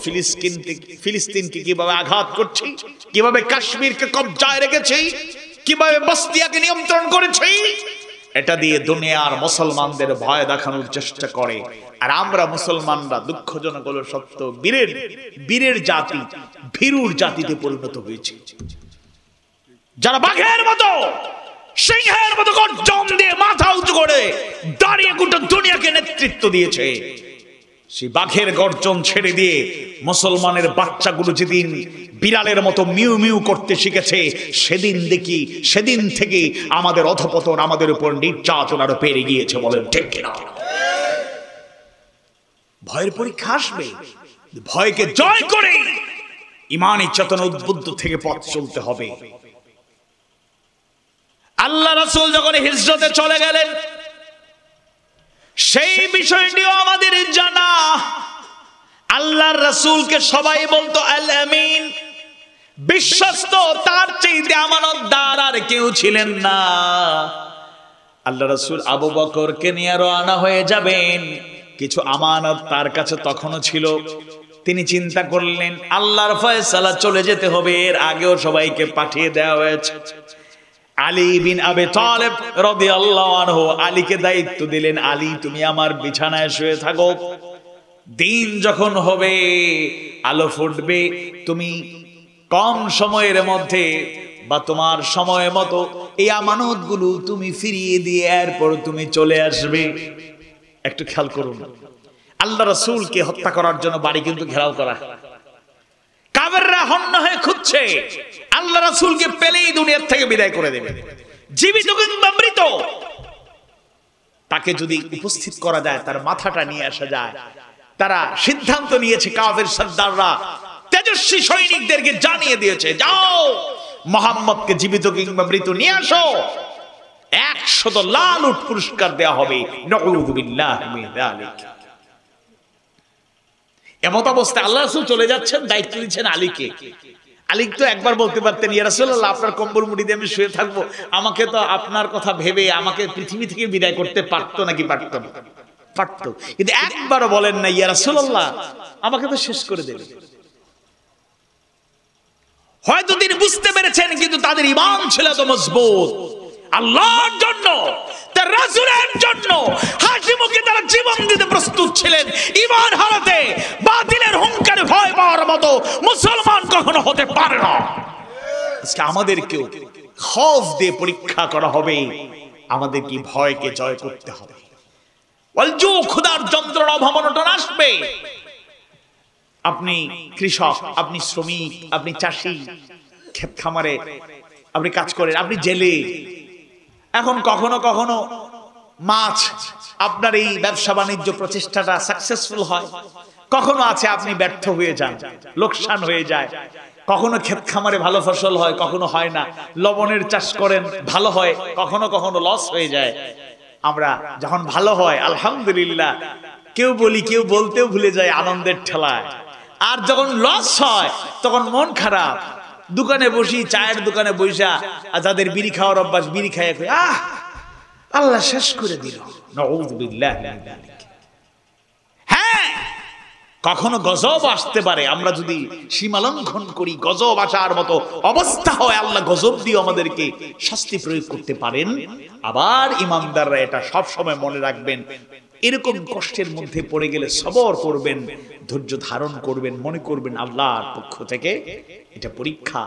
ফিলিস্তিনকে কিভাবে আঘাত করছে, কিভাবে কাশ্মীরকে কবজায় রেখেছে, কিভাবে বসতিয়াকে নিয়ন্ত্রণ করেছে। এটা দিয়ে দুনিয়ার মুসলমানদের ভয় দেখানোর চেষ্টা করে। আর আমরা মুসলমানরা দুঃখজনক হলো সত্য, বীরের জাতি, ভীরুর জাতিতে পরিণত হয়েছে, যারা বাঘের মতো, সিংহের মতো গর্জন দিয়ে মাথা উঁচু করে দাঁড়িয়ে গোটা দুনিয়াকে নেতৃত্ব দিয়েছে। সেই বাঘের গর্জন ছেড়ে দিয়ে মুসলমানের বাচ্চাগুলো যেদিন বিড়ালের মতো মিউ মিউ করতে শিখেছে, সেদিন থেকে আমাদের অধপতন, আমাদের উপর নির্যাতন আরো বেড়ে গিয়েছে। বলেন ঠিক কিনা? ভয়ের পরীক্ষা আসবে, ভয়কে জয় করে ঈমানি চেতনা উদ্বুদ্ধ থেকে পথ চলতে হবে। আল্লাহ রাসূল যখন হিজরতে চলে গেলেন, সেই বিষয়টিও আমাদের জানা। আল্লাহর রাসূলকে সবাই বলতো আল আমিন, বিশ্বস্ত, তার চাইতে আমানতদার আর কেউ ছিলেন না। আল্লাহ রাসূল আবু বকরকে নিয়ে রওনা হয়ে যাবেন, কিছু আমানত তার কাছে তখনও ছিল। তিনি চিন্তা করলেন আল্লাহর ফয়সালা চলে যেতে হবে, এর আগেও সবাইকে পাঠিয়ে দেওয়া হয়েছে। আলী বিন আবি তালেব রাদিয়াল্লাহু আনহু আলীকে দায়িত্ব দিলেন, আলী তুমি আমার বিছানায় শুয়ে থাকো, দিন যখন হবে, আলো ফুটবে, তুমি কম সময়ের মধ্যে বা তোমার সময় মতো এই আমানতগুলো তুমি ফিরিয়ে দিয়ে এরপর তুমি চলে আসবে। একটু খেয়াল করুন, আল্লাহ রাসূলকে হত্যা করার জন্য বাড়ি কিন্তু ঘেরাও করা, কাফেররা হন্য হয়ে খুঁজছে, আল্লাহ রাসূলকে পেলেই দুনিয়ার থেকে বিদায় করে দেবে, জীবিত কিংবা মৃত। তাকে যদি উপস্থিত করা যায়, তার মাথাটা নিয়ে আসা যায়। তারা সিদ্ধান্ত নিয়েছে, কাফের সর্দাররা তেজস্বী সৈনিকদেরকে জানিয়ে দিয়েছে, যাও মুহাম্মদকে জীবিত কিংবা মৃত নিয়ে আসো, 100 লাল উট পুরস্কার দেওয়া হবে। নাউযু বিল্লাহি মিন যালিক। এমত অবস্থায় আল্লাহ রাসূল চলে যাচ্ছেন, দায়িত্ব দিচ্ছেন আলীকে। আলী তো একবার বলতে পারতেন, ইয়া রাসূলুল্লাহ আপনার কম্বল মুড়ি দিয়ে আমি শুয়ে থাকবো, আমাকে তো আপনার কথা ভেবে আমাকে পৃথিবী থেকে বিদায় করতে পারতো নাকি? পারতো না, পারতো। কিন্তু একবারও বলেন না ইয়া রাসূলুল্লাহ আমাকে তো শেষ করে দেবে। হয়তো তিনি বুঝতে পেরেছেন, কিন্তু তাদের ঈমান ছিল তো মজবুত। আল্লাহর জন্য, তার রাসূলের জন্য হাসি মুখে তারা জীবন দিতে প্রস্তুত ছিলেন। ঈমান হারাতে, বাতিলের হুঙ্কারে ভয় পাওয়ার মতো মুসলমান কখনো হতে পারে না। আজকে আমাদেরকেও খৌফ দিয়ে পরীক্ষা করা হবে, আমাদের কি ভয়কে জয় করতে হবে। ওয়ালজু, ক্ষুধার যন্ত্রণা, অভাব অনটন আসবে। আপনি কৃষক, আপনি শ্রমিক, আপনি চাষী, ক্ষেত খামারে আপনি কাজ করেন, আপনি জেলে। এখন কখনো কখনো মাছ আপনার এই ব্যবসা বাণিজ্য প্রচেষ্টাটা সাকসেসফুল হয়, কখনো আছে আপনি ব্যর্থ হয়ে যান, লোকসান হয়ে যায়। কখনো ক্ষেত খামারে ভালো ফসল হয়, কখনো হয় না। লবণের চাষ করেন, ভালো হয়, কখনো কখনো লস হয়ে যায়। আমরা যখন ভালো হয় আলহামদুলিল্লাহ কেউ বলি, কেউ বলতেও ভুলে যায় আনন্দের ঠেলায়। আর যখন লস হয় তখন মন খারাপ। দোকানে বসি, চায়ের দোকানে বইসা, আর যাদের বিড়ি খাওয়ার অভ্যাস, বিড়ি খায় আহ আল্লাহ শেষ করে দিল, নাউযুবিল্লাহ। হ্যাঁ, কখনো গজব আসতে পারে। আমরা যদি সীমালঙ্ঘন করি, গজব আসার মতো অবস্থা হয়, আল্লাহ গজব দিয়ে আমাদেরকে শাস্তি প্রয়োগ করতে পারেন। আবার ইমানদাররা এটা সব সময় মনে রাখবেন, এরকম কষ্টের মধ্যে পড়ে গেলে সবর করবেন, ধৈর্য ধারণ করবেন, মনে করবেন আল্লাহর পক্ষ থেকে এটা পরীক্ষা।